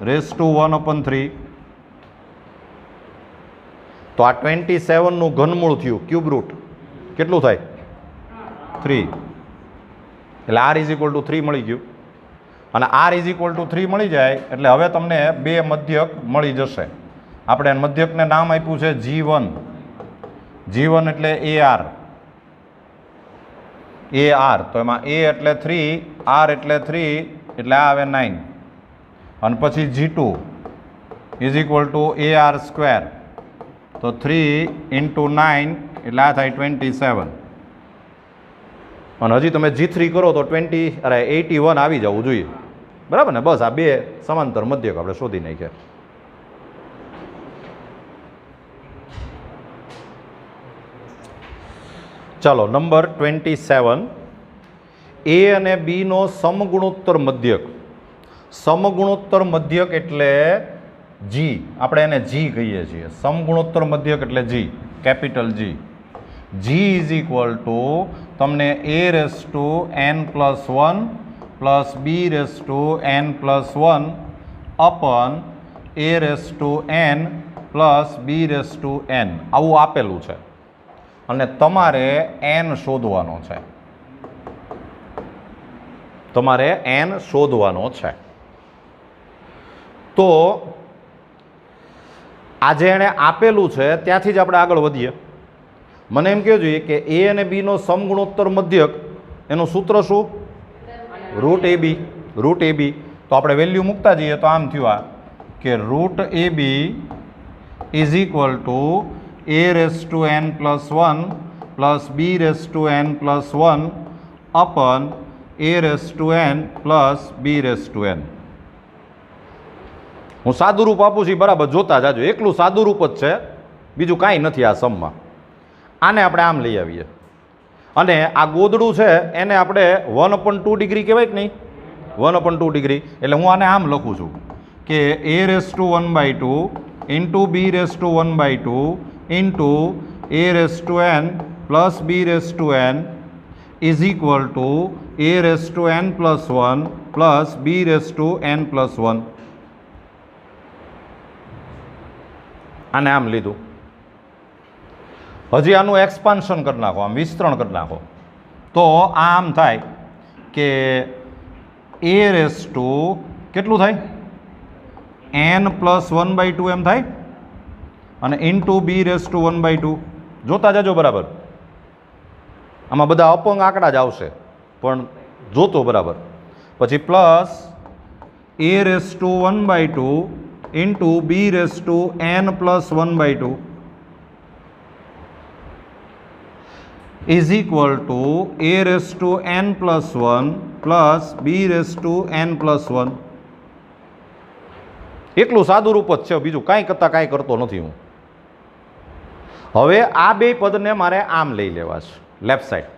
રેસ ટુ 1/3. તો આ 27 નું ઘનમૂળ થયું, ક્યુબ રૂટ કેટલું થાય? 3. એટલે આર ઇઝ ઇક્વલ ટુ 3 મળી ગયું. અને આર ઇઝ ઇક્વલ ટુ 3 મળી જાય એટલે હવે તમને બે મધ્યક મળી જશે. આપણે મધ્યકને નામ આપ્યું છે G1. G1 એટલે AR. તો એમાં a એટલે 3, r એટલે 3, એટલે આ આવે 9. અને પછી G2 is equal two AR square. તો 3 × 9 એટલે આ થાય 27. અને હજી તમે G3 કરો તો 81 આવી જવું જોઈએ. બરાબર ને? બસ આ બે સમાંતર મધ્યક આપણે શોધી નાખ્યા. ચાલો નંબર 27. એ અને બીનો સમગુણોત્તર મધ્યક. સમગુણોત્તર મધ્યક એટલે જી, આપણે એને જી કહીએ છીએ. સમગુણોત્તર મધ્યક એટલે G, capital G. G is equal to તમને a⁻n+1 plus b⁻n+1 અપન a⁻n plus b⁻n આવું આપેલું છે અને તમારે n શોધવાનો છે. તમારે n શોધવાનો છે. તો આજે એણે આપેલું છે ત્યાંથી જ આપણે આગળ વધીએ. મને એમ કહેવું જોઈએ કે એ અને બીનો સમગુણોત્તર મધ્યક એનું સૂત્ર શું? √AB. √AB. તો આપણે વેલ્યુ મૂકતા જઈએ તો આમ થયું આ કે √AB is equal two a⁻n+1 plus b⁻n+1 અપન a⁻n plus b⁻n. હું સાદું રૂપ આપું છું બરાબર, જોતા જાજો. એકલું સાદું રૂપ જ છે, બીજું કાંઈ નથી આ સમમાં. આને આપણે આમ લઈ આવીએ અને આ ગોદડું છે એને આપણે 1/2 ડિગ્રી કહેવાય કે નહીં? 1/2 ડિગ્રી. એટલે હું આને આમ લખું છું કે a⁻² into b⁻² into a⁻n plus b⁻n is equal two a⁻n+1 plus b⁻n+1. આને આમ લીધું. હજી આનું એક્સપાન્શન કરી નાખો, આમ વિસ્તરણ કરી નાખો તો આમ થાય કે a કેટલું થાય? n+1/2 એમ થાય અને ઇન્ટુ b⁻². જોતા જજો બરાબર. આમાં બધા અપંગ આંકડા જ આવશે પણ જોતો બરાબર. પછી plus a⁻² into b⁻n+1/2 is equal two a⁻n+1 plus b⁻n+1. એટલું સાદું રૂપ જ છે, બીજું કાંઈ કરતાં કાંઈ કરતો નથી હું. હવે આ બે પદને મારે આમ લઈ લેવા છે લેફ્ટ સાઈડ.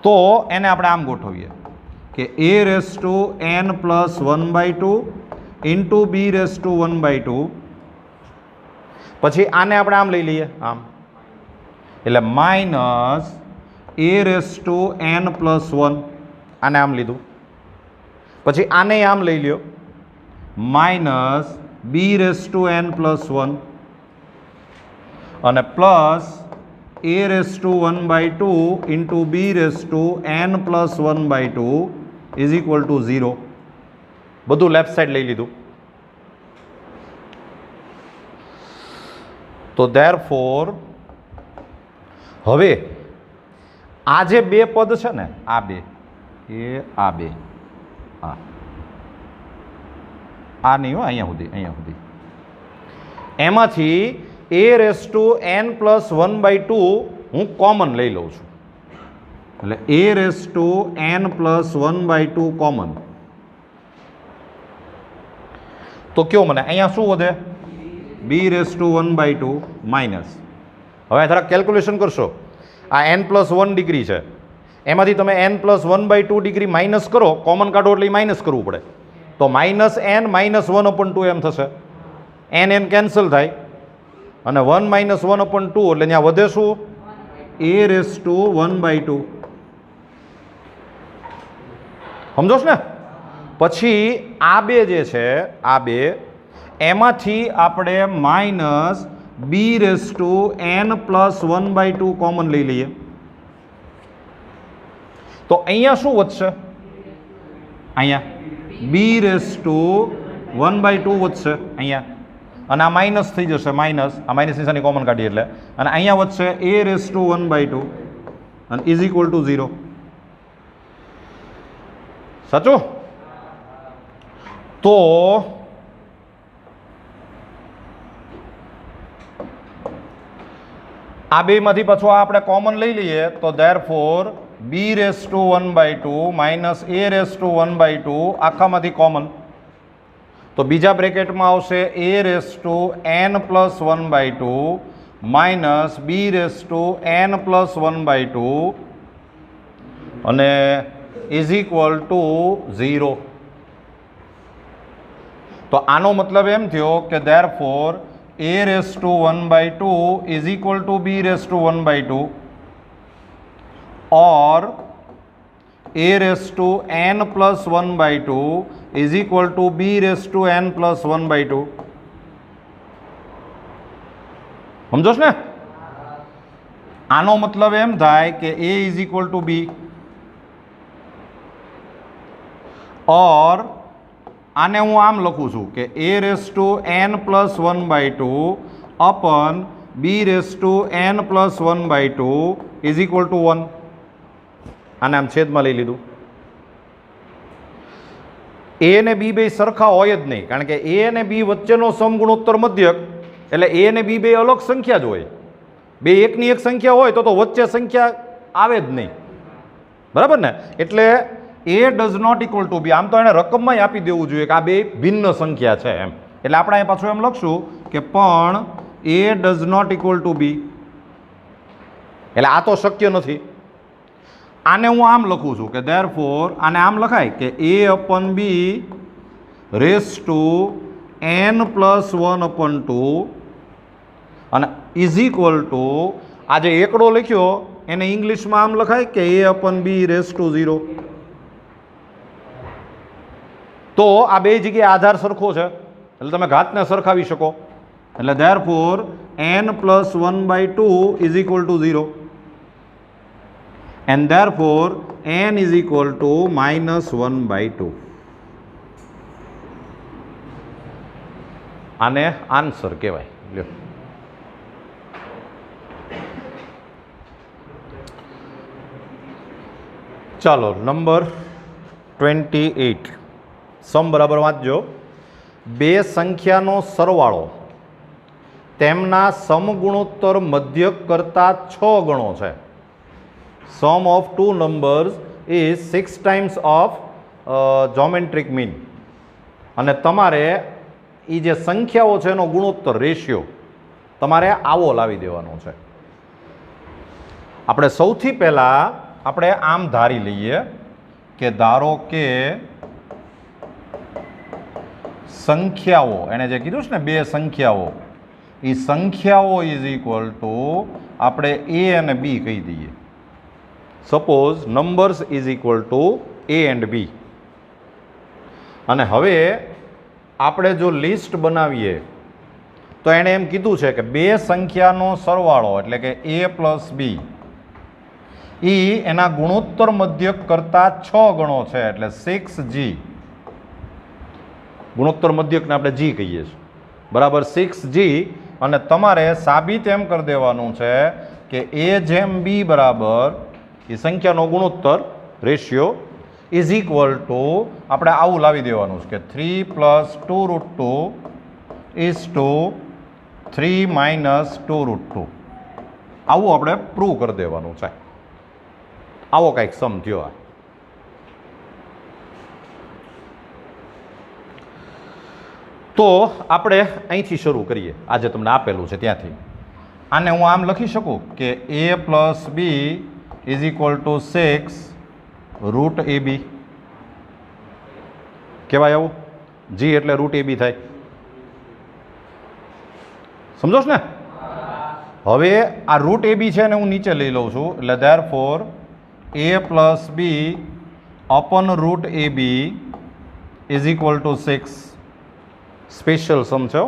તો એને આપણે આમ ગોઠવીએ કે a⁻n+1/2 ઇન્ટુ b⁻². પછી આને આપણે આમ લઈ લઈએ આમ, એટલે માઇનસ a⁻n+1. આને આમ લીધું. પછી આને આમ લઈ લ્યો માઇનસ b⁻n+1 અને plus a⁻² into b⁻n+1/2 is equal two 0. બધું લેફ્ટ સાઈડ લઈ લીધું. તો ધેરફોર હવે આ જે બે પદ છે ને, આ બે આ નહીં હો, અહીંયા સુધી એમાંથી a⁻n+1/2 હું કોમન લઈ લઉં છું. એટલે a⁻n+1/2 કોમન. તો કયો મને અહીંયા શું વધે? b⁻² minus. હવે થોડાક કેલ્ક્યુલેશન કરશો. આ n+1 ડિગ્રી છે, એમાંથી તમે n+1/2 ડિગ્રી માઇનસ કરો, કોમન કાઢો એટલે માઇનસ કરવું પડે. તો -n -1/2 એમ થશે. n કેન્સલ થાય અને 1 - 1/2 એટલે ત્યાં વધે શું? a⁻1/2. સમજો છો ને? પછી આ બે જે છે, આ બે એમાંથી આપણે -b⁻n+1/2 કોમન લઈ લઈએ. તો અહીંયા શું વધશે? અહીંયા b⁻1/2 વધશે અહીંયા, અને આ માઇનસ થઈ જશે, માઇનસ આ માઇનસ નિશાની કોમન કાઢીએ એટલે, અને અહીંયા વધશે a⁻1/2 અને ઇઝ ઇક્વલ ટુ 0. સાચું? તો આ બેમાંથી પાછું આપણે કોમન લઈ લઈએ તો therefore b⁻1/2 minus a⁻1/2 આખામાંથી common. તો બીજા બ્રેકેટમાં આવશે a⁻n+1/2 માઇનસ b⁻n+1/2 અને ઇઝ ઇક્વલ ટુ 0. તો આનો મતલબ એમ થયો કે therefore a raised to 1/2 is equal to b raised to 1/2 or a raised to n plus 1/2 is equal to b raised to n plus 1/2. સમજો ને? આનો મતલબ એમ થાય કે a is equal to b or આને હું આમ લખું છું કે a raised to n plus 1/2 upon b raised to n plus 1/2 is equal to 1. આને આમ છેદમાં લઈ લીધું. a ને b બે સરખા હોય જ નહીં, કારણ કે a અને b વચ્ચેનો સમગુણોત્તર મધ્યક એટલે a અને b બે અલગ સંખ્યા જ હોય. બે એકની એક સંખ્યા હોય તો વચ્ચે સંખ્યા આવે જ નહીં, બરાબર ને? એટલે a does not equal to b. આમ તો એને રકમમાં આપી દેવું જોઈએ કે આ બે ભિન્ન સંખ્યા છે એમ. એટલે આપણે અહીં પાછું એમ લખશું કે પણ a does not equal to b. એટલે આ તો શક્ય નથી. આને હું આમ લખું છું કે therefore આને આમ લખાય કે a upon b raised to n plus 1 upon 2 અને ઇઝ ઇક્વલ ટુ આ જે એકડો લખ્યો એને ઇંગ્લિશમાં આમ લખાય કે a upon b raised to 0. તો આ બે જગ્યાએ આધાર સરખો છે એટલે તમે ઘાતને સરખાવી શકો. એટલે therefore n plus 1/2 is equal to 0 and therefore n is equal to minus 1/2. આને આન્સર કહેવાય. લ્યો ચાલો નંબર 28. સમ બરાબર વાંચજો. બે સંખ્યાનો સરવાળો તેમના સમગુણોત્તર મધ્યક કરતાં 6 ગણો છે. Sum of two numbers is 6 times of geometric mean. અને તમારે એ જે સંખ્યાઓ છે એનો ગુણોત્તર રેશિયો તમારે આવો લાવી દેવાનો છે. આપણે સૌથી પહેલાં આપણે આમ ધારી લઈએ કે ધારો કે સંખ્યાઓ, એને જે કીધું છે ને બે સંખ્યાઓ, એ સંખ્યાઓ ઇઝ ઇક્વલ ટુ આપણે a અને b કહી દઈએ. Suppose numbers is equal to a and b. અને હવે આપણે જો લિસ્ટ બનાવીએ તો એણે એમ કીધું છે કે બે સંખ્યાનો સરવાળો એટલે કે a પ્લસ b એ એના ગુણોત્તર મધ્યક કરતાં 6 ગણો છે એટલે 6g. ગુણોત્તર મધ્યકને આપણે g કહીએ છીએ, બરાબર 6g. અને તમારે સાબિત એમ કરી દેવાનું છે કે a જેમ b બરાબર એ સંખ્યાનો ગુણોત્તર રેશિયો ઇઝ ઇક્વલ ટુ આપણે આવું લાવી દેવાનું છે કે 3 + 2√2 ઇઝ ટુ 3 - 2√2. આવું આપણે પ્રૂવ કરી દેવાનું છે. આવો કંઈક સમ થયો. તો આપણે અહીંથી શરૂ કરીએ, આજે તમને આપેલું છે ત્યાંથી. આને હું આમ લખી શકું કે a plus b is equal two 6√ab. કહેવાય આવું? g એટલે √ab થાય. સમજો છો ને? હવે આ √ab છે ને હું નીચે લઈ લઉં છું એટલે therefore a plus b upon √ab is equal to 6. Special sum છે,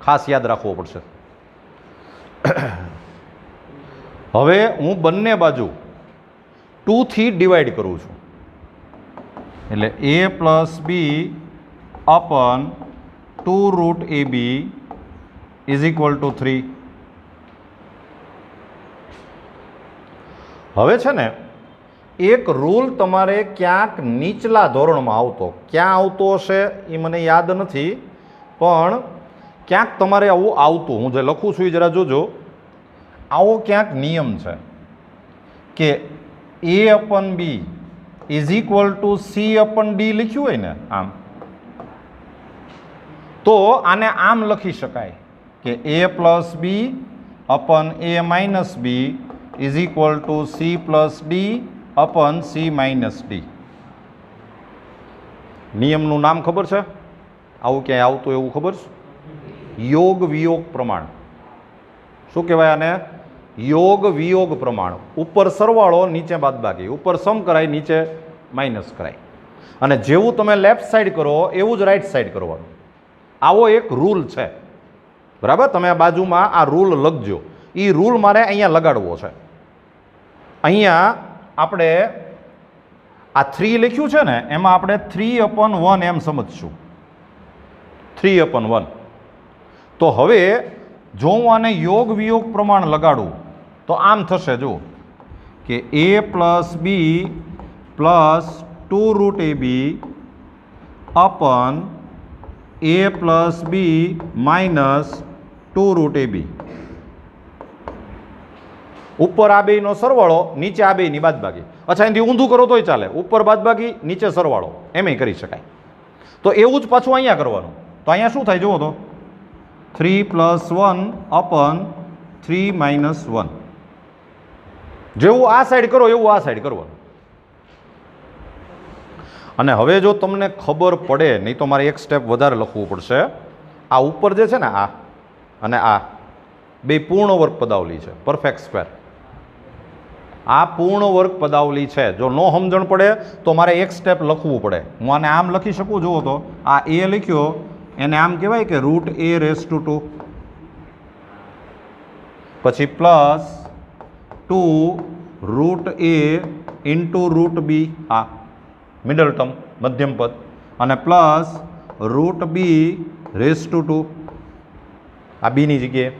ખાસ યાદ રાખવો પડશે. હવે હું બંને બાજુ 2 થી ડિવાઈડ કરું છું એટલે a plus b upon 2√ab is equal two 3. હવે છે ને એક રૂલ તમારે ક્યાંક નીચલા ધોરણમાં આવતો, ક્યાં આવતો હશે એ મને યાદ નથી, પણ ક્યાંક તમારે આવું આવતું, હું જે લખું છું એ જરા જોજો. આવો ક્યાંક નિયમ છે કે a upon b is equal two c upon d લખ્યું હોય ને આમ, તો આને આમ લખી શકાય કે a plus b upon a minus b is equal two c plus d upon c minus d. નિયમનું નામ ખબર છે? આવું ક્યાંય આવતું એવું ખબર છે? યોગ વિયોગ પ્રમાણ. શું કહેવાય આને? યોગ વિયોગ પ્રમાણ. ઉપર સરવાળો, નીચે બાદબાકી. ઉપર સમ કરાય, નીચે માઇનસ કરાય. અને જેવું તમે લેફ્ટ સાઈડ કરો એવું જ રાઈટ સાઈડ કરવાનું. આવો એક રૂલ છે, બરાબર? તમે આ બાજુમાં આ રૂલ લખજો. એ રૂલ મારે અહીંયા લગાડવો છે. અહીંયા આપણે આ 3 લખ્યું છે ને, એમાં આપણે 3/1 એમ સમજશું. 3/1. તો હવે જો હું આને યોગ વિયોગ પ્રમાણ લગાડું તો આમ થશે, જો કે a plus B plus 2√ab upon a plus B minus 2√ab. ઉપર આ બેયનો સરવાળો, નીચે આ બેયની બાદબાકી. અચ્છા, એનાથી ઊંધું કરો તોય ચાલે. ઉપર બાદબાકી, નીચે સરવાળો, એમય કરી શકાય. તો એવું જ પાછું અહીંયા કરવાનું. તો અહીંયા શું થાય જુઓ તો, 3+1 અપન 3 - 1. જેવું આ સાઈડ કરો એવું આ સાઈડ કરવાનું. અને હવે જો તમને ખબર પડે, નહીં તો મારે એક સ્ટેપ વધારે લખવું પડશે. આ ઉપર જે છે ને, આ અને આ બે પૂર્ણ વર્ગ પદાવલી છે, પરફેક્ટ સ્ક્વેર. આ પૂર્ણ વર્ગ પદાવલી છે. જો નો સમજણ પડે તો મારે એક સ્ટેપ લખવું પડે. હું આને આમ લખી શકું. જુઓ તો આ એ લખ્યો, એને આમ કહેવાય કે √a⁻², પછી પ્લસ 2√a × √b, આ મિડલ ટર્મ, મધ્યમ પદ, અને પ્લસ √b⁻², આ બીની જગ્યાએ.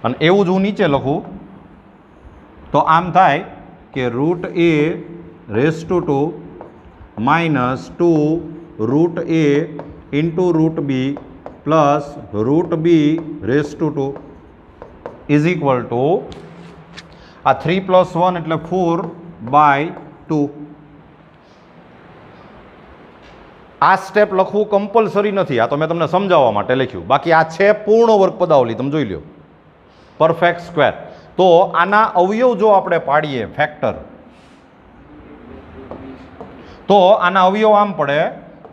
અને એવું જ હું નીચે લખું તો આમ થાય કે √a⁻² minus 2√a × √b plus √b⁻² is equal two આ 3+1 એટલે 4/2. આ સ્ટેપ લખવું કમ્પલસરી નથી, આ તો મેં તમને સમજાવવા માટે લખ્યું. બાકી આ છે પૂર્ણ વર્ગ પદાવલી, તમે જોઈ લો, પરફેક્ટ સ્ક્વેર. તો આના અવયવ જો આપણે પાડીએ ફેક્ટર, તો આના અવયવ આમ પડે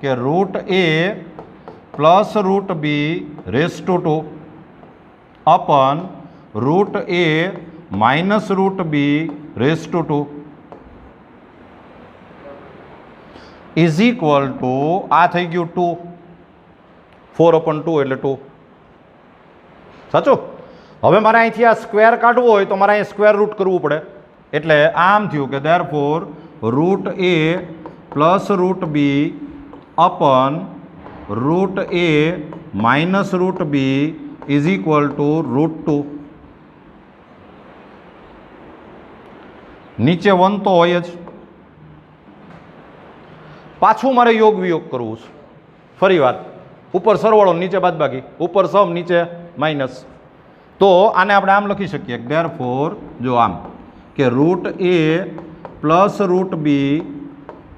કે √a plus √b⁻² અપન √a minus √b⁻² is equal two આ થઈ ગયું 2. 4/2 એટલે 2. સાચું? હવે મારે અહીંથી આ સ્ક્વેર કાઢવો હોય તો મારે અહીં સ્ક્વેર રૂટ કરવું પડે. એટલે આમ થયું કે therefore √a plus √b અપન √a minus √b is equal two √2. નીચે 1 તો હોય જ. પાછું મારે યોગ વિયોગ કરવું છે. ફરી વાર ઉપર સરવાળો, નીચે બાદબાકી, ઉપર સમ, નીચે માઇનસ. તો આને આપણે આમ લખી શકીએ, ધેરફોર જો આમ કે √a plus √b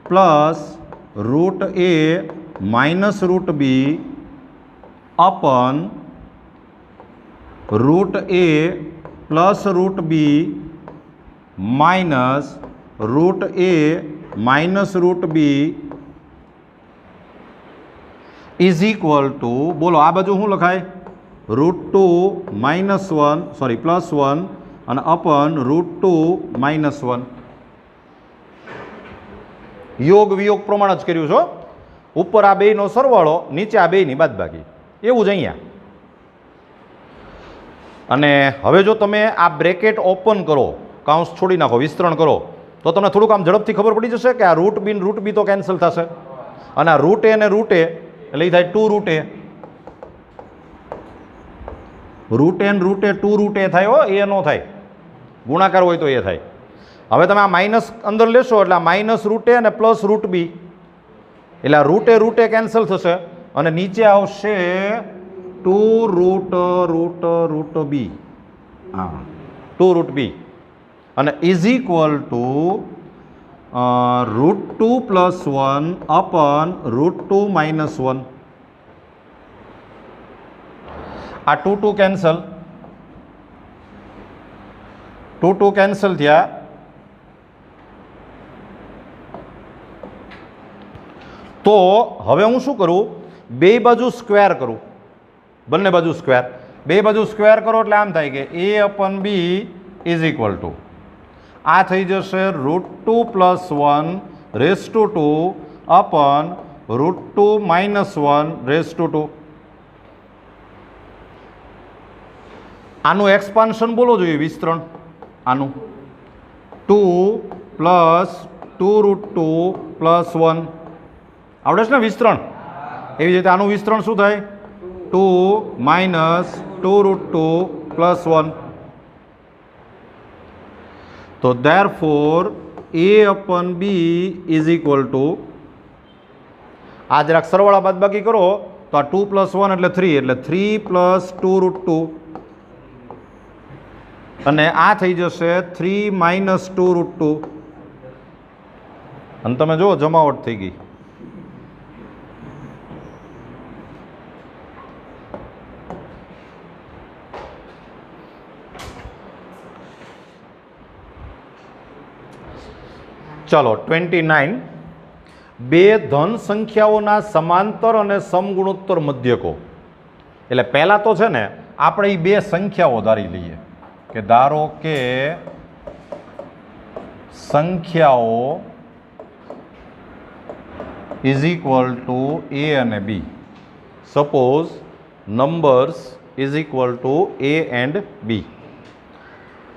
plus √a minus √b અપન √a plus √b minus √a minus √b is equal two, બોલો આ બાજુ શું લખાય? √2 +1 અને અપન √2 -1. યોગ વિયોગ પ્રમાણ જ કર્યું છો. ઉપર આ બેયનો સરવાળો, નીચે આ બેયની બાદબાકી, એવું જ અહીંયા. અને હવે જો તમે આ બ્રેકેટ ઓપન કરો, કાઉન્સ છોડી નાખો, વિસ્તરણ કરો, તો તમને થોડુંક આમ ઝડપથી ખબર પડી જશે કે આ √b ને √b તો કેન્સલ થશે. અને આ √a અને √a એટલે એ થાય 2√a. √a ને √a 2√a થાય હો, એ ન થાય. ગુણાકાર હોય તો એ થાય. હવે તમે આ માઇનસ અંદર લેશો એટલે આ માઇનસ √a અને પ્લસ √b, એટલે આ √a કેન્સલ થશે અને નીચે આવશે 2√b. હા, 2√b અને ઇઝ ઇક્વલ ટુ √2 + 1 અપન √2 - 1. આ 2 કેન્સલ, 2 કેન્સલ થયા. તો હવે હું શું કરું, બે બાજુ સ્ક્વેર કરું, બંને બાજુ સ્ક્વેર. બે બાજુ સ્ક્વેર કરો એટલે આમ થાય કે a/b ઇઝ ઇક્વલ ટુ આ થઈ જશે √2+1^2 અપન √2-1^2. આનું એક્સપાન્શન બોલો જોઈએ, વિસ્તરણ. આનું 2+2√2+1 આવડે છે ને વિસ્તરણ? એવી રીતે આનું વિસ્તરણ શું થાય? 2-2√2+1. તો therefore a/b is equal two આ જરાક સરવાળા બાદબાકી કરો તો આ 2+1 એટલે 3, એટલે 3+2√2 અને આ થઈ જશે 3-2√2 અને તમે જુઓ જમાવટ થઈ ગઈ. ચાલો 29. બે ધન સંખ્યાઓના સમાંતર અને સમગુણોત્તર મધ્યકો. એટલે પહેલાં તો છે ને આપણે એ બે સંખ્યાઓ ધારી લઈએ કે ધારો કે સંખ્યાઓ ઇઝ ઇક્વલ ટુ એ અને B. Suppose numbers is equal to A and B.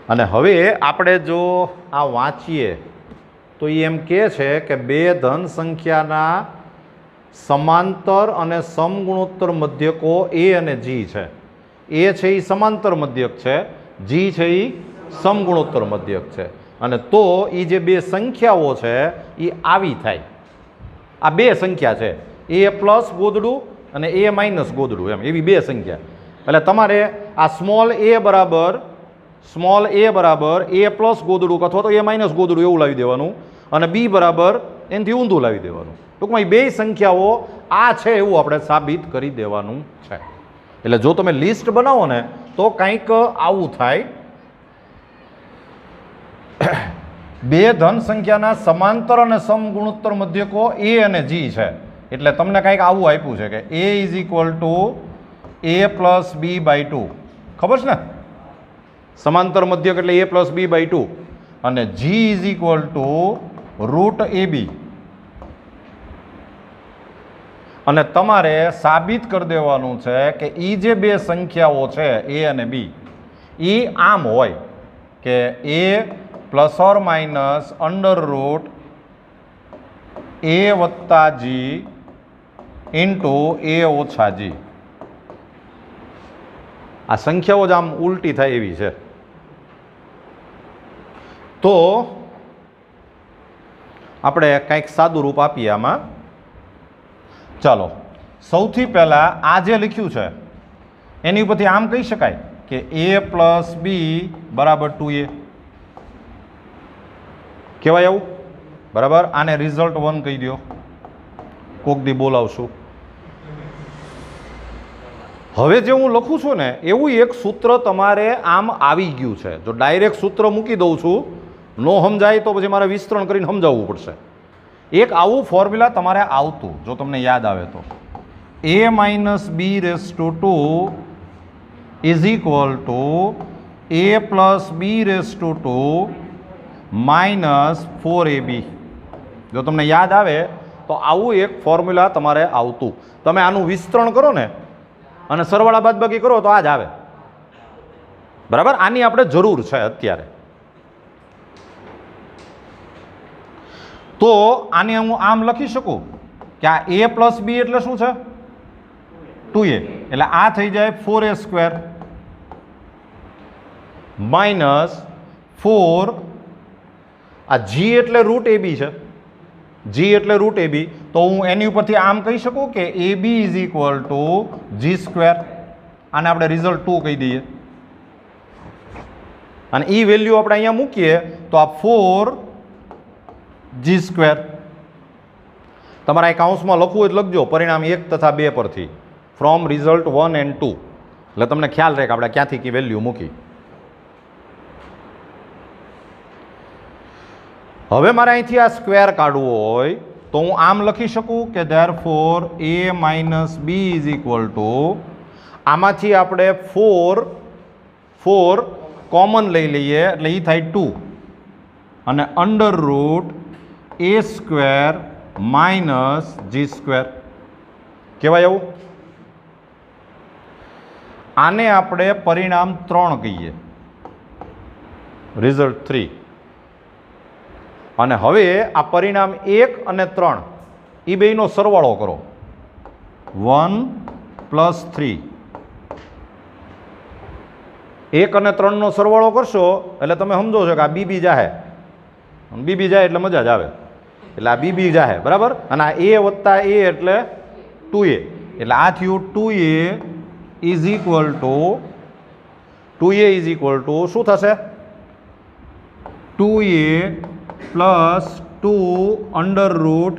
અને હવે આપણે જો આ વાંચીએ તો એ એમ કહે છે કે બે ધન સંખ્યાના સમાંતર અને સમગુણોત્તર મધ્યકો એ અને જી છે. એ છે એ સમાંતર મધ્યક છે, જી છે એ સમગુણોત્તર મધ્યક છે. અને તો એ જે બે સંખ્યાઓ છે એ આવી થાય. આ બે સંખ્યા છે, એ પ્લસ ગોદડું અને એ માઇનસ ગોદડું, એમ એવી બે સંખ્યા. એટલે તમારે આ સ્મોલ એ બરાબર એ પ્લસ ગોદડું અથવા તો એ માઇનસ ગોદડું એવું લાવી દેવાનું અને બી બરાબર એનાથી ઊંધું લાવી દેવાનું. ટૂંકમાં એ બે સંખ્યાઓ આ છે એવું આપણે સાબિત કરી દેવાનું છે. એટલે જો તમે લિસ્ટ બનાવો ને તો કંઈક આવું થાય. બે ધન સંખ્યાના સમાંતર અને સમગુણોત્તર મધ્યકો એ અને જી છે. એટલે તમને કંઈક આવું આપ્યું છે કે એ ઇઝ ઇક્વલ ટુ a+b/2. ખબર છે ને? સમાંતર મધ્યક એટલે a+b/2 અને G is equal to √ab. અને તમારે સાબિત કરી દેવાનું છે કે એ જે બે સંખ્યાઓ છે એ અને બી એ આમ હોય કે a ±√a+g ઇન્ટુ a-g. આ સંખ્યાઓ જ આમ ઉલટી થાય એવી છે. તો આપણે કંઈક સાદું રૂપ આપીએ આમાં. ચાલો, સૌથી પહેલાં આ જે લખ્યું છે એની ઉપરથી આમ કહી શકાય કે a+b બરાબર 2a કહેવાય આવું, બરાબર? આને રિઝલ્ટ 1 કહી દો, કોક દી બોલાવશું. હવે જે હું લખું છું ને એવું એક સૂત્ર તમારે આમ આવી ગયું છે. જો ડાયરેક્ટ સૂત્ર મૂકી દઉં છું, નો સમજાય તો પછી મારે વિસ્તરણ કરીને સમજાવવું પડશે. એક આવું ફોર્મ્યુલા તમારે આવતું, જો તમને યાદ આવે તો, a-b/2 is equal two a+b/2 -4ab. જો તમને યાદ આવે તો આવું એક ફોર્મ્યુલા તમારે આવતું. તમે આનું વિસ્તરણ કરો ને અને સરવાળા બાદબાકી કરો તો આ જ આવે, બરાબર? આની આપણે જરૂર છે અત્યારે. તો આને હું આમ લખી શકું કે આ a+b એટલે શું છે? 2a. એટલે આ થઈ જાય 4a² -4. આ g એટલે √ab છે, g એટલે √ab. તો હું એની ઉપરથી આમ કહી શકું કે ab is equal two g². આને આપણે રિઝલ્ટ 2 કહી દઈએ અને એ વેલ્યુ આપણે અહીંયા મૂકીએ તો આ 4g². તમારે આ કાઉન્સમાં લખવું હોય તો લખજો પરિણામ 1 તથા 2 પરથી, ફ્રોમ રિઝલ્ટ 1 and 2. એટલે તમને ખ્યાલ રહે કે આપણે ક્યાંથી કી વેલ્યુ મૂકી. હવે મારે અહીંથી આ સ્ક્વેર કાઢવો હોય તો હું આમ લખી શકું કે therefore a minus B is equal to, આમાંથી આપણે ફોર કોમન લઈ લઈએ એટલે એ થાય 2 અને under root a square minus G square કહેવાય એવું. આને આપણે પરિણામ 3 કહીએ, રિઝલ્ટ 3. અને હવે આ પરિણામ 1 અને 3 એ બેયનો સરવાળો કરો, 1 પ્લસ 3. 1 અને 3નો સરવાળો કરશો એટલે તમે સમજો છો કે આ બીબી જાહે, બીબી જાય એટલે મજા જ આવે, એટલે આ બીબી જાહે બરાબર. અને આ એ વત્તા એ એટલે 2a, એટલે આ થયું 2a ઇઝ ઇક્વલ ટુ શું થશે? 2a plus 2 under root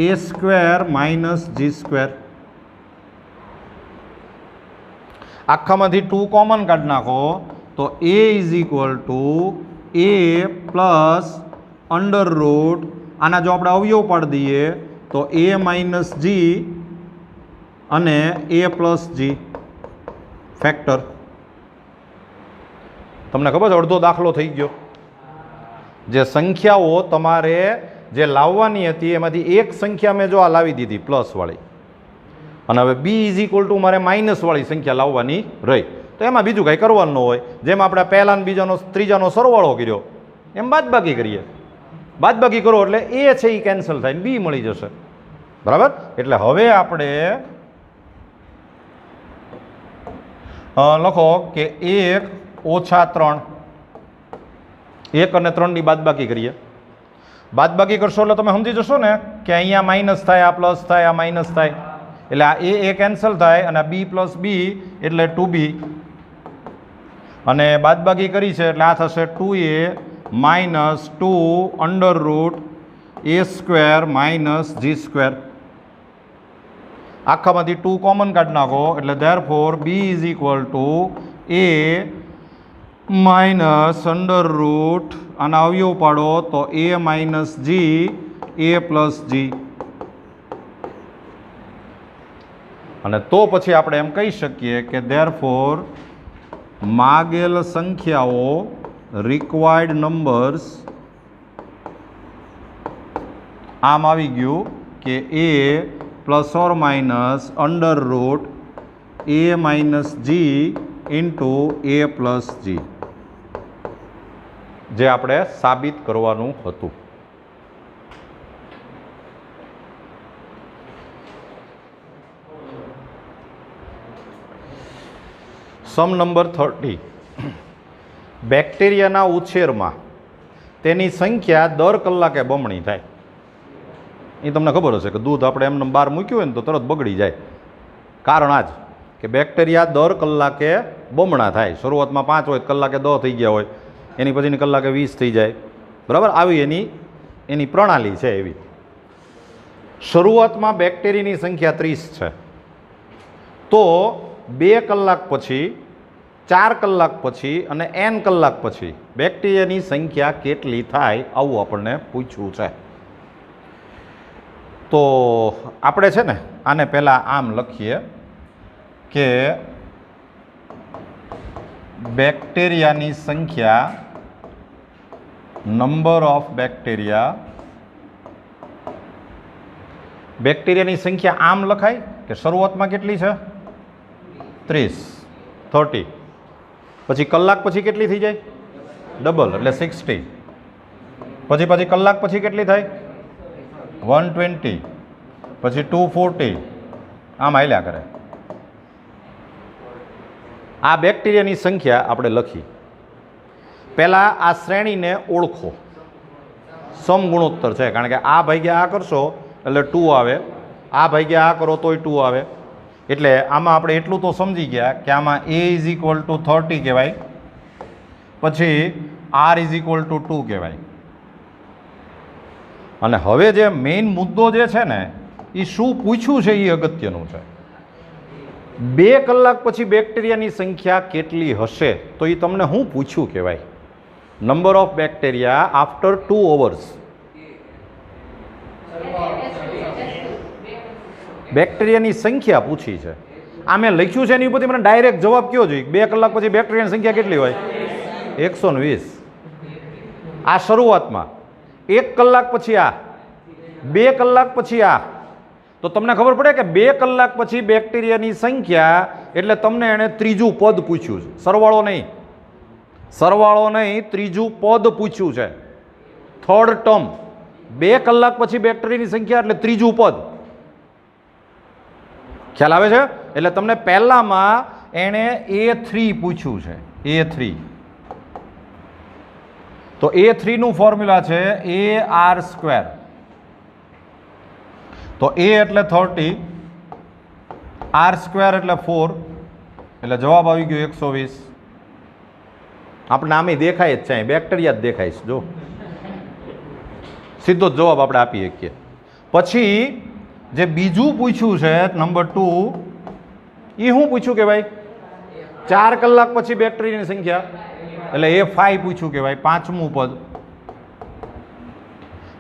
a square minus G square. આખામાંથી 2 કોમન કાઢી નાખો તો a is equal to a plus under root, આના જો આપણે અવયવ પાડી દઈએ તો a માઇનસ જી અને a પ્લસ જી ફેક્ટર. તમને ખબર છે અડધો દાખલો થઈ ગયો. જે સંખ્યાઓ તમારે જે લાવવાની હતી એમાંથી એક સંખ્યા મેં જો આ લાવી દીધી પ્લસવાળી, અને હવે બી ઇઝ ઇક્વલ ટુ મારે માઇનસવાળી સંખ્યા લાવવાની રહી, તો એમાં બીજું કાંઈ કરવાનું ન હોય. જેમ આપણે પહેલાનો બીજાનો ત્રીજાનો સરવાળો કર્યો એમ બાદબાકી કરીએ, બાદબાકી કરો એટલે એ છે એ કેન્સલ થાય, બી મળી જશે બરાબર. એટલે હવે આપણે લખો કે 1 ઓછા 3, 1 અને 3ની બાદબાકી કરીએ. બાદબાકી કરશો એટલે તમે સમજી જશો ને કે અહીંયા માઇનસ થાય, આ પ્લસ થાય, આ માઇનસ થાય, એટલે આ એ કેન્સલ થાય અને બી પ્લસ બી એટલે 2b, અને બાદબાકી કરી છે એટલે આ થશે 2a minus 2 under root a square minus G square. આખામાંથી 2 કોમન કાઢી નાખો એટલે therefore B is equal to a minus under root, આના અવયવ પાડો તો a minus G a plus G. અને તો પછી આપણે એમ કહી શકીએ કે ધેરફોર માગેલ સંખ્યાઓ રિક્વાયર્ડ નંબર્સ, આમ આવી ગયું કે a plus or minus under root a minus G into a plus G, જે આપણે સાબિત કરવાનું હતું. સમ નંબર 30. બેક્ટેરિયાના ઉછેરમાં તેની સંખ્યા દર કલાકે બમણી થાય. એ તમને ખબર હશે કે દૂધ આપણે એમને બહાર મૂક્યું હોય ને તો તરત બગડી જાય. કારણ આ જ કે બેક્ટેરિયા દર કલાકે બમણા થાય. શરૂઆતમાં 5 હોય, કલાકે 10 થઈ ગયા હોય, એની પછીની કલાકે 20 થઈ જાય બરાબર. આવી એની પ્રણાલી છે એવી. શરૂઆતમાં બેક્ટેરિયાની સંખ્યા 30 છે, તો 2 કલાક પછી, 4 કલાક પછી અને n કલાક પછી બેક્ટેરિયાની સંખ્યા કેટલી થાય આવું આપણને પૂછ્યું છે. તો આપણે છે ને આને પહેલાં આમ લખીએ કે બેક્ટેરિયાની સંખ્યા, નંબર ઓફ બેક્ટેરિયા, બેક્ટેરિયાની સંખ્યા આમ લખાય કે શરૂઆતમાં કેટલી છે 30, પછી કલાક પછી કેટલી થઈ જાય ડબલ એટલે 60, પછી કલાક પછી કેટલી થાય 120, પછી 240, આમ હાલ્યા કરે. આ બેક્ટેરિયાની સંખ્યા આપણે લખી. પહેલાં આ શ્રેણીને ઓળખો, સમગુણોત્તર છે, કારણ કે આ ભાગ્યા આ કરશો એટલે 2 આવે, આ ભાગ્યા આ કરો તોય 2 આવે. એટલે આમાં આપણે એટલું તો સમજી ગયા કે આમાં a ઇઝ ઇક્વલ ટુ 30 કહેવાય, પછી r ઇઝ ઇક્વલ ટુ 2 કહેવાય. અને હવે જે મેઇન મુદ્દો જે છે ને એ શું પૂછ્યું છે એ અગત્યનું છે. 2 કલાક પછી બેક્ટેરિયાની સંખ્યા કેટલી હશે તો એ તમને શું પૂછ્યું કહેવાય? Number of bacteria after 2 hours. બેક્ટેરિયાની સંખ્યા પૂછી છે. આ મેં લખ્યું છે એની ઉપરથી મને ડાયરેક્ટ જવાબ કયો જોઈએ? 2 કલાક પછી બેક્ટેરિયાની સંખ્યા કેટલી હોય? 120. આ શરૂઆતમાં. 1 કલાક પછી આ, 2 કલાક પછી આ. તો તમને ખબર પડે કે 2 કલાક પછી બેક્ટેરિયાની સંખ્યા એટલે તમને એણે ત્રીજું પદ પૂછ્યું છે. સરવાળો નહીં, ત્રીજું પદ પૂછ્યું છે. Third term. 2 કલાક પછી બેક્ટેરિયાની સંખ્યા એટલે ત્રીજું પદ. ખ્યાલ આવે છે? એટલે તમને પહેલામાં એણે A3 પૂછ્યું છે. A3. તો A3 નું ફોર્મ્યુલા છે AR². તો A એટલે 30, R² એટલે 4, એટલે જવાબ આવી ગયો 120. આપણે આમે દેખાય જ છે, બેક્ટેરિયા જ દેખાય છે. જો સીધો જ જવાબ આપણે આપી શકીએ. પછી જે બીજું પૂછ્યું છે નંબર 2, એ શું પૂછ્યું કે ભાઈ 4 કલાક પછી બેક્ટેરિયાની સંખ્યા એટલે A5 પૂછ્યું કે ભાઈ પાંચમું પદ.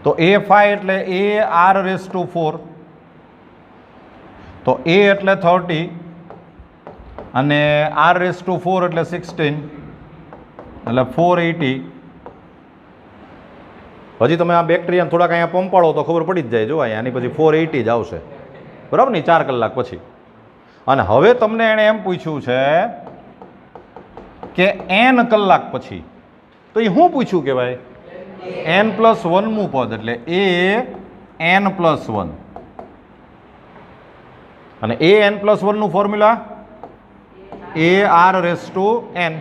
તો A5 એટલે AR⁴. તો A એટલે 30 અને R⁴ એટલે 16 એટલે 480. હજી તમે આ બેક્ટેરિયાને થોડાક અહીંયા પંપાળો તો ખબર પડી જ જાય. જો અહીંયા આની પછી 480 જ આવશે, બરાબર ને? 4 કલાક પછી. અને હવે તમને એણે એમ પૂછ્યું છે કે n કલાક પછી. તો એ શું પૂછ્યું કે ભાઈ n+1મું પદ એટલે AN+1. અને AN+1નું ફોર્મ્યુલા AR⁴n.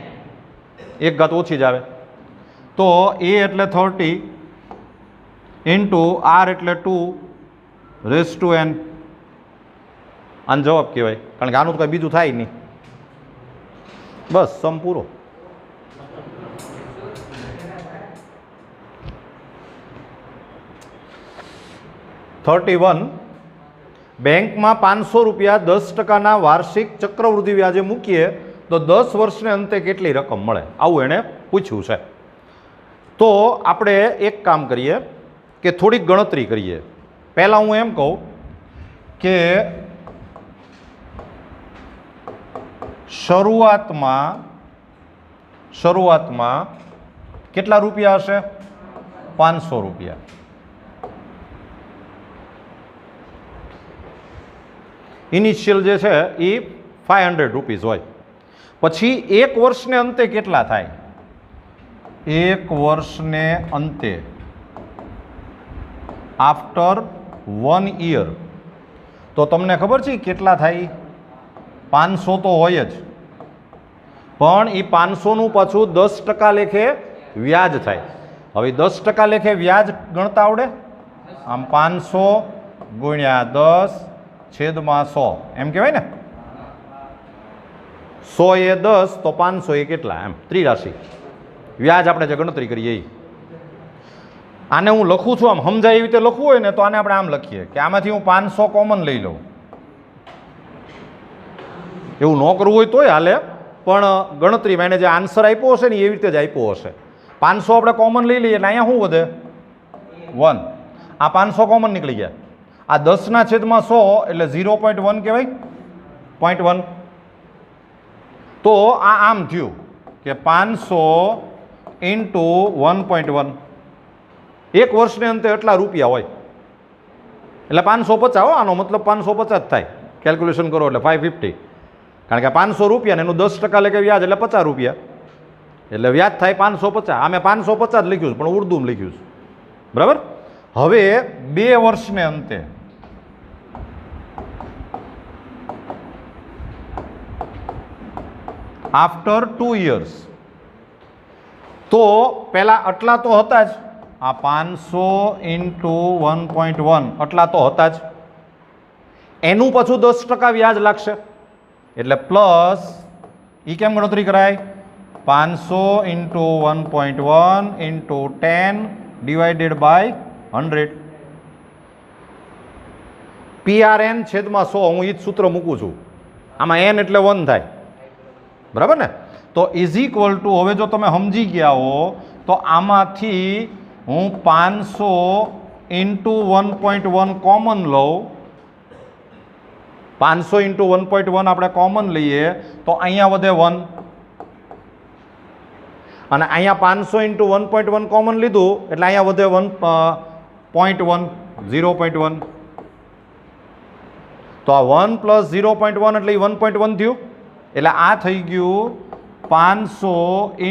1 ઘાત ઓછી જ આવે. તો A એટલે 30 ઇન્ટુ R એટલે 2⁴n. આનો જવાબ કહેવાય, કારણ કે આનું તો કંઈ બીજું થાય નહીં. બસ સમ પૂરો. $31. બેંકમાં 500 રૂપિયા 10%ના વાર્ષિક ચક્રવૃદ્ધિ વ્યાજે મૂકીએ તો 10 વર્ષને અંતે કેટલી રકમ મળે? આવું એણે પૂછ્યું છે. તો આપણે એક કામ કરીએ કે થોડીક ગણતરી કરીએ. પહેલાં હું એમ કહું કે શરૂઆતમાં કેટલા રૂપિયા હશે? 500 રૂપિયા. ઇનિશિયલ જે છે એ 500 રૂપીસ હોય. પછી 1 વર્ષને અંતે કેટલા થાય? 1 વર્ષને અંતે આફ્ટર 1 યર તો તમને ખબર છે કેટલા થાય? 500 તો હોય જ, પણ એ 500નું પાછું 10% લેખે વ્યાજ થાય. હવે 10% લેખે વ્યાજ ગણતા આવડે? આમ 500 ગુણ્યા 10/100 એમ કહેવાય ને. 100 એ 10 તો 500 એ કેટલા? એમ ત્રિરાશિ વ્યાજ આપણે જે ગણતરી કરીએ એ. આને હું લખું છું આમ સમજાય એવી રીતે લખવું હોય ને તો આને આપણે આમ લખીએ કે આમાંથી હું 500 કોમન લઈ લઉં. એવું ન કરવું હોય તોય હાલે, પણ ગણતરીમાં એને જે આન્સર આપ્યો હશે ને એવી રીતે જ આપ્યો હશે. 500 આપણે કોમન લઈ લઈએ એટલે અહીંયા શું વધે? 1. આ 500 કોમન નીકળી ગયા. આ 10/100 એટલે 0.1 કહેવાય, 0.1. તો આ આમ થયું કે 500 ઇન્ટુ 1.1. 1 વર્ષને અંતે એટલા રૂપિયા હોય એટલે 550. હો, આનો મતલબ 550 થાય. કેલ્ક્યુલેશન કરો એટલે 550. કારણ કે 500 રૂપિયા ને એનું 10% લેખે વ્યાજ એટલે 50 રૂપિયા, એટલે વ્યાજ થાય 550. આમે 550 જ લખ્યું છે, પણ ઉર્દુમાં લખ્યું છે, બરાબર. હવે 2 વર્ષને અંતે આફ્ટર 2 years તો પહેલાં આટલા તો હતા જ. આ 500 ઇન્ટુ 1.1 આટલા તો હતા જ. એનું પાછું 10% વ્યાજ લાગશે એટલે પ્લસ. એ કેમ ગણતરી કરાય? 500 into 1.1 into 10 divided by 100. PRN/100. હું એ જ સૂત્ર મૂકું છું. આમાં n એટલે 1 થાય, બરાબર ને? તો ઇઝ ઇક્વલ ટુ, હવે જો તમે સમજી ગયા હો તો આમાંથી હું 500 ઇન્ટુ 1.1 કોમન લઉં 500 × 1.1 આપણે કોમન લઈએ તો અહીંયા વધે 1 અને અહીંયા 500 × 1.1 કોમન લીધું એટલે અહીંયા વધે 1.1 0.1 તો આ 1 + 0.1 એટલે 1.1 થયું એટલે આ થઈ ગયું 500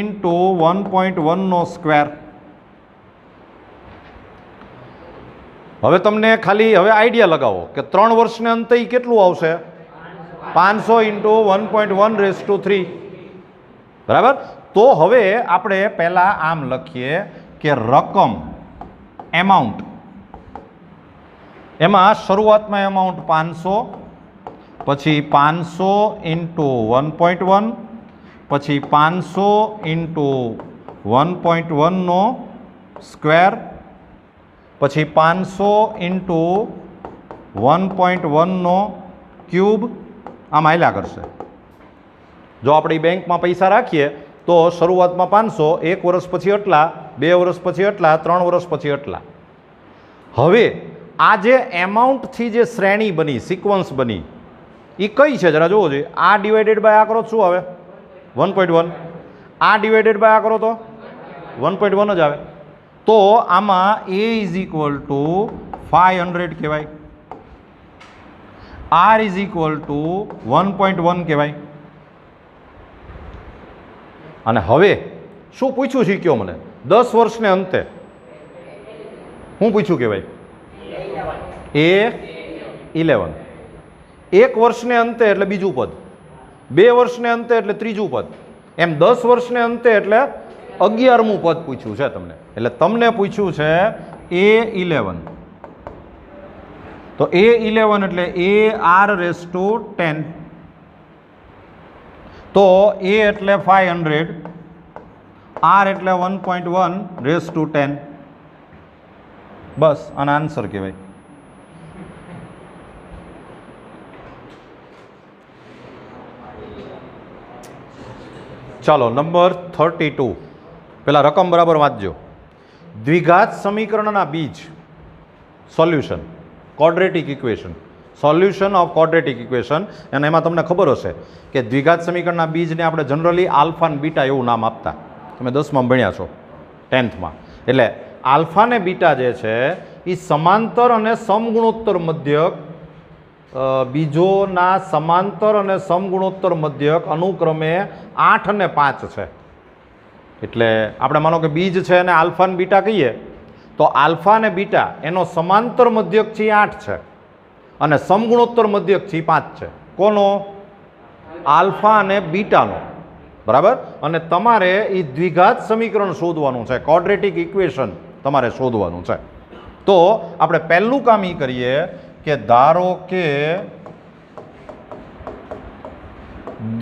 × 1.1 નો સ્ક્વેર. હવે તમને ખાલી હવે આઈડિયા લગાવો કે 3 વર્ષને અંતે કેટલું આવશે 500 × 1.1 બરાબર. તો હવે આપણે પહેલા આમ લખીએ કે રકમ એમાઉન્ટ એમાં શરૂઆતમાં એમાઉન્ટ 500 પછી 500 × 1.1 પછી 500 × 1.1 નો સ્ક્વેર પછી 500 × 1.1 નો ક્યુબ આમ હાલ્યા કરશે. જો આપણે બેંકમાં પૈસા રાખીએ તો શરૂઆતમાં 500, 1 વર્ષ પછી એટલા, 2 વર્ષ પછી એટલા, 3 વર્ષ પછી એટલા. હવે આ જે એમાઉન્ટથી જે શ્રેણી બની સિક્વન્સ બની એ કઈ છે જરા જોવો જોઈએ. આ ડિવાઇડેડ બાય આ કરો શું આવે 1.1, આ ડિવાઇડેડ બાય આ કરો તો 1.1 જ આવે. તો આમાં A = 500 કહેવાય, R = 1.1 કહેવાય. અને હવે શું પૂછ્યું છે કયો મને 10 વર્ષને અંતે શું પૂછ્યું કે ભાઈ A11, 1 વર્ષને અંતે એટલે બીજું પદ, 2 વર્ષને અંતે એટલે ત્રીજું પદ, એમ 10 વર્ષને અંતે એટલે 11મું પદ પૂછ્યું છે તમને. એટલે તમને પૂછ્યું છે A11 તો A11 એટલે AR10. તો A એટલે 500, R એટલે 1.1 બસ આનો આન્સર કહેવાય. ચાલો નંબર 32 પેલા રકમ બરાબર વાંચજો. દ્વિઘાત સમીકરણના બીજ solution quadratic equation, solution of quadratic equation. અને એમાં તમને ખબર હશે કે દ્વિઘાત સમીકરણના બીજને આપણે જનરલી આલ્ફા અને બીટા એવું નામ આપતા. તમે 10માં ભણ્યા છો 10થમાં. એટલે આલ્ફા ને બીટા જે છે એ સમાંતર અને સમગુણોત્તર મધ્યક બીજોના સમાંતર અને સમગુણોત્તર મધ્યક અનુક્રમે 8 અને 5 છે. એટલે આપણે માનો કે બીજ છે અને આલ્ફા અને બીટા કહીએ તો આલ્ફા અને બીટા એનો સમાંતર મધ્યક છે 8 છે અને સમગુણોત્તર મધ્યક છે 5 છે. કોનો? આલ્ફા અને બીટાનો. બરાબર. અને તમારે એ દ્વિઘાત સમીકરણ શોધવાનું છે, ક્વોડ્રેટિક ઇક્વેશન તમારે શોધવાનું છે. તો આપણે પહેલું કામ એ કરીએ કે ધારો કે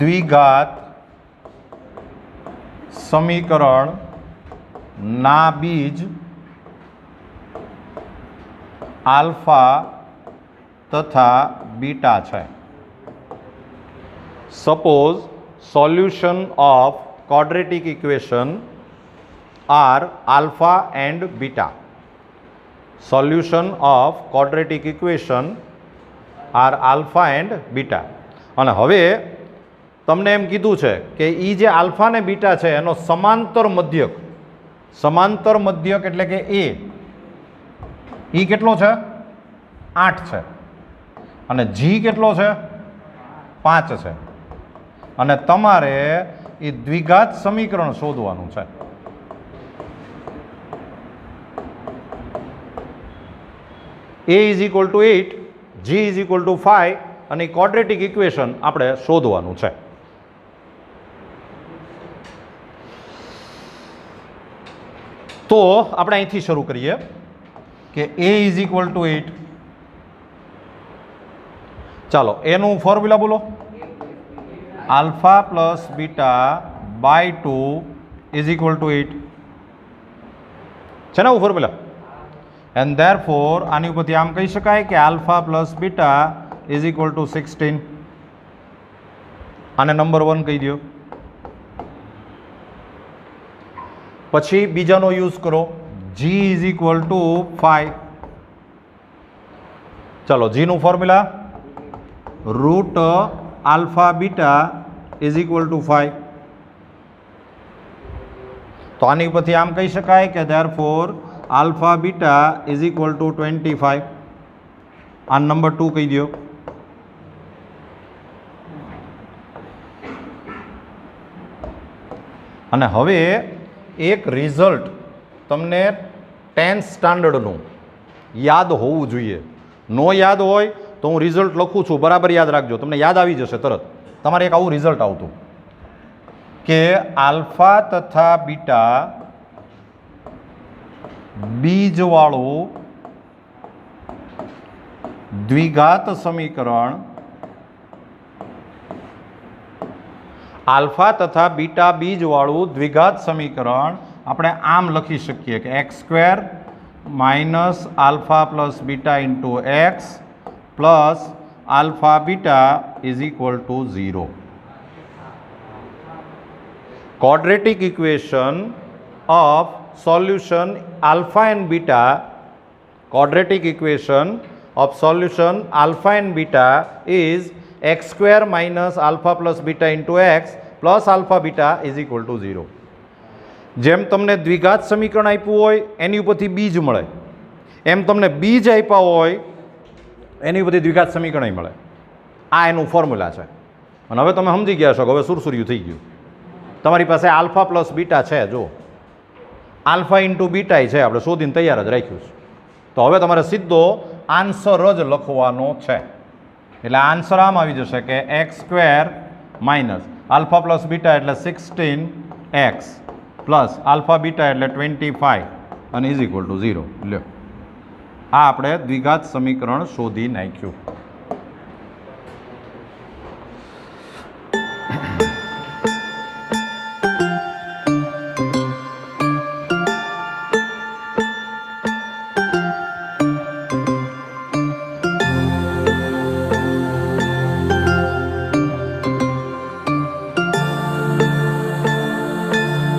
દ્વિઘાત સમીકરણ ના બીજ આલ્ફા તથા બીટા છે. Suppose solution of quadratic equation are alpha and beta. Solution of quadratic equation are alpha and beta. અને હવે તમને એમ કીધું છે કે એ જે આલ્ફા ને બીટા છે એનો સમાંતર મધ્યક એટલે કે એ કેટલો છે 8 છે અને જી કેટલો છે 5 છે. અને તમારે એ દ્વિઘાત સમીકરણ શોધવાનું છે. A = 8, G = 5 અને ક્વોડ્રેટિક ઇક્વેશન આપણે શોધવાનું છે. તો આપણે અહીંથી શરૂ કરીએ કે A = 8. ચાલો એનું ફોર્મ્યુલા બોલો. alpha plus beta by 2 is equal to 8 છે ને ફોર્મ્યુલા. એન્ડ ધેરફોર આની ઉપરથી આમ કહી શકાય કે alpha plus beta is equal to 16. આને નંબર 1 કહી દો. પછી બીજાનો યુઝ કરો G = 5. ચાલો G નું formula root alpha beta is equal to 5. તો આની ઉપરથી આમ કહી શકાય કે therefore alpha beta is equal to 25. આ નંબર 2 કહી દો. અને હવે એક રિઝલ્ટ તમને 10th સ્ટાન્ડર્ડનું યાદ હોવું જોઈએ. નો યાદ હોય તો હું રિઝલ્ટ લખું છું, બરાબર યાદ રાખજો, તમને યાદ આવી જશે તરત. તમારે એક આવું રિઝલ્ટ આવતું કે આલ્ફા તથા બીટા બીજવાળું દ્વિઘાત સમીકરણ, આલ્ફા તથા બીટા બીજવાળું દ્વિઘાત સમીકરણ આપણે આમ લખી શકીએ કે x² minus alpha plus beta into x plus alpha beta is equal two 0. quadratic equation of solution alpha and beta, quadratic equation of solution alpha and beta is x² minus alpha plus beta into x plus alpha beta is equal to 0. જેમ તમને દ્વિઘાત સમીકરણ આપ્યું હોય એની ઉપરથી બીજ મળે, એમ તમને બીજ આપ્યા હોય એની ઉપરથી દ્વિઘાત સમીકરણ મળે. આ એનું ફોર્મ્યુલા છે. અને હવે તમે સમજી ગયા છો કે હવે સુરસુર્યું થઈ ગયું. તમારી પાસે આલ્ફા પ્લસ બીટા છે, જો આલ્ફા ઇન્ટુ બીટા છે, આપણે શોધીને તૈયાર જ રાખ્યું છે. તો હવે તમારે સીધો આન્સર જ લખવાનો છે. એટલે આન્સર આમ આવી જશે કે x² minus alpha plus beta એટલે 16x પ્લસ આલ્ફા બીટા એટલે 25 અને ઇઝ ઇક્વલ ટુ 0. લ્યો, આ આપણે દ્વિઘાત સમીકરણ શોધી નાખ્યું.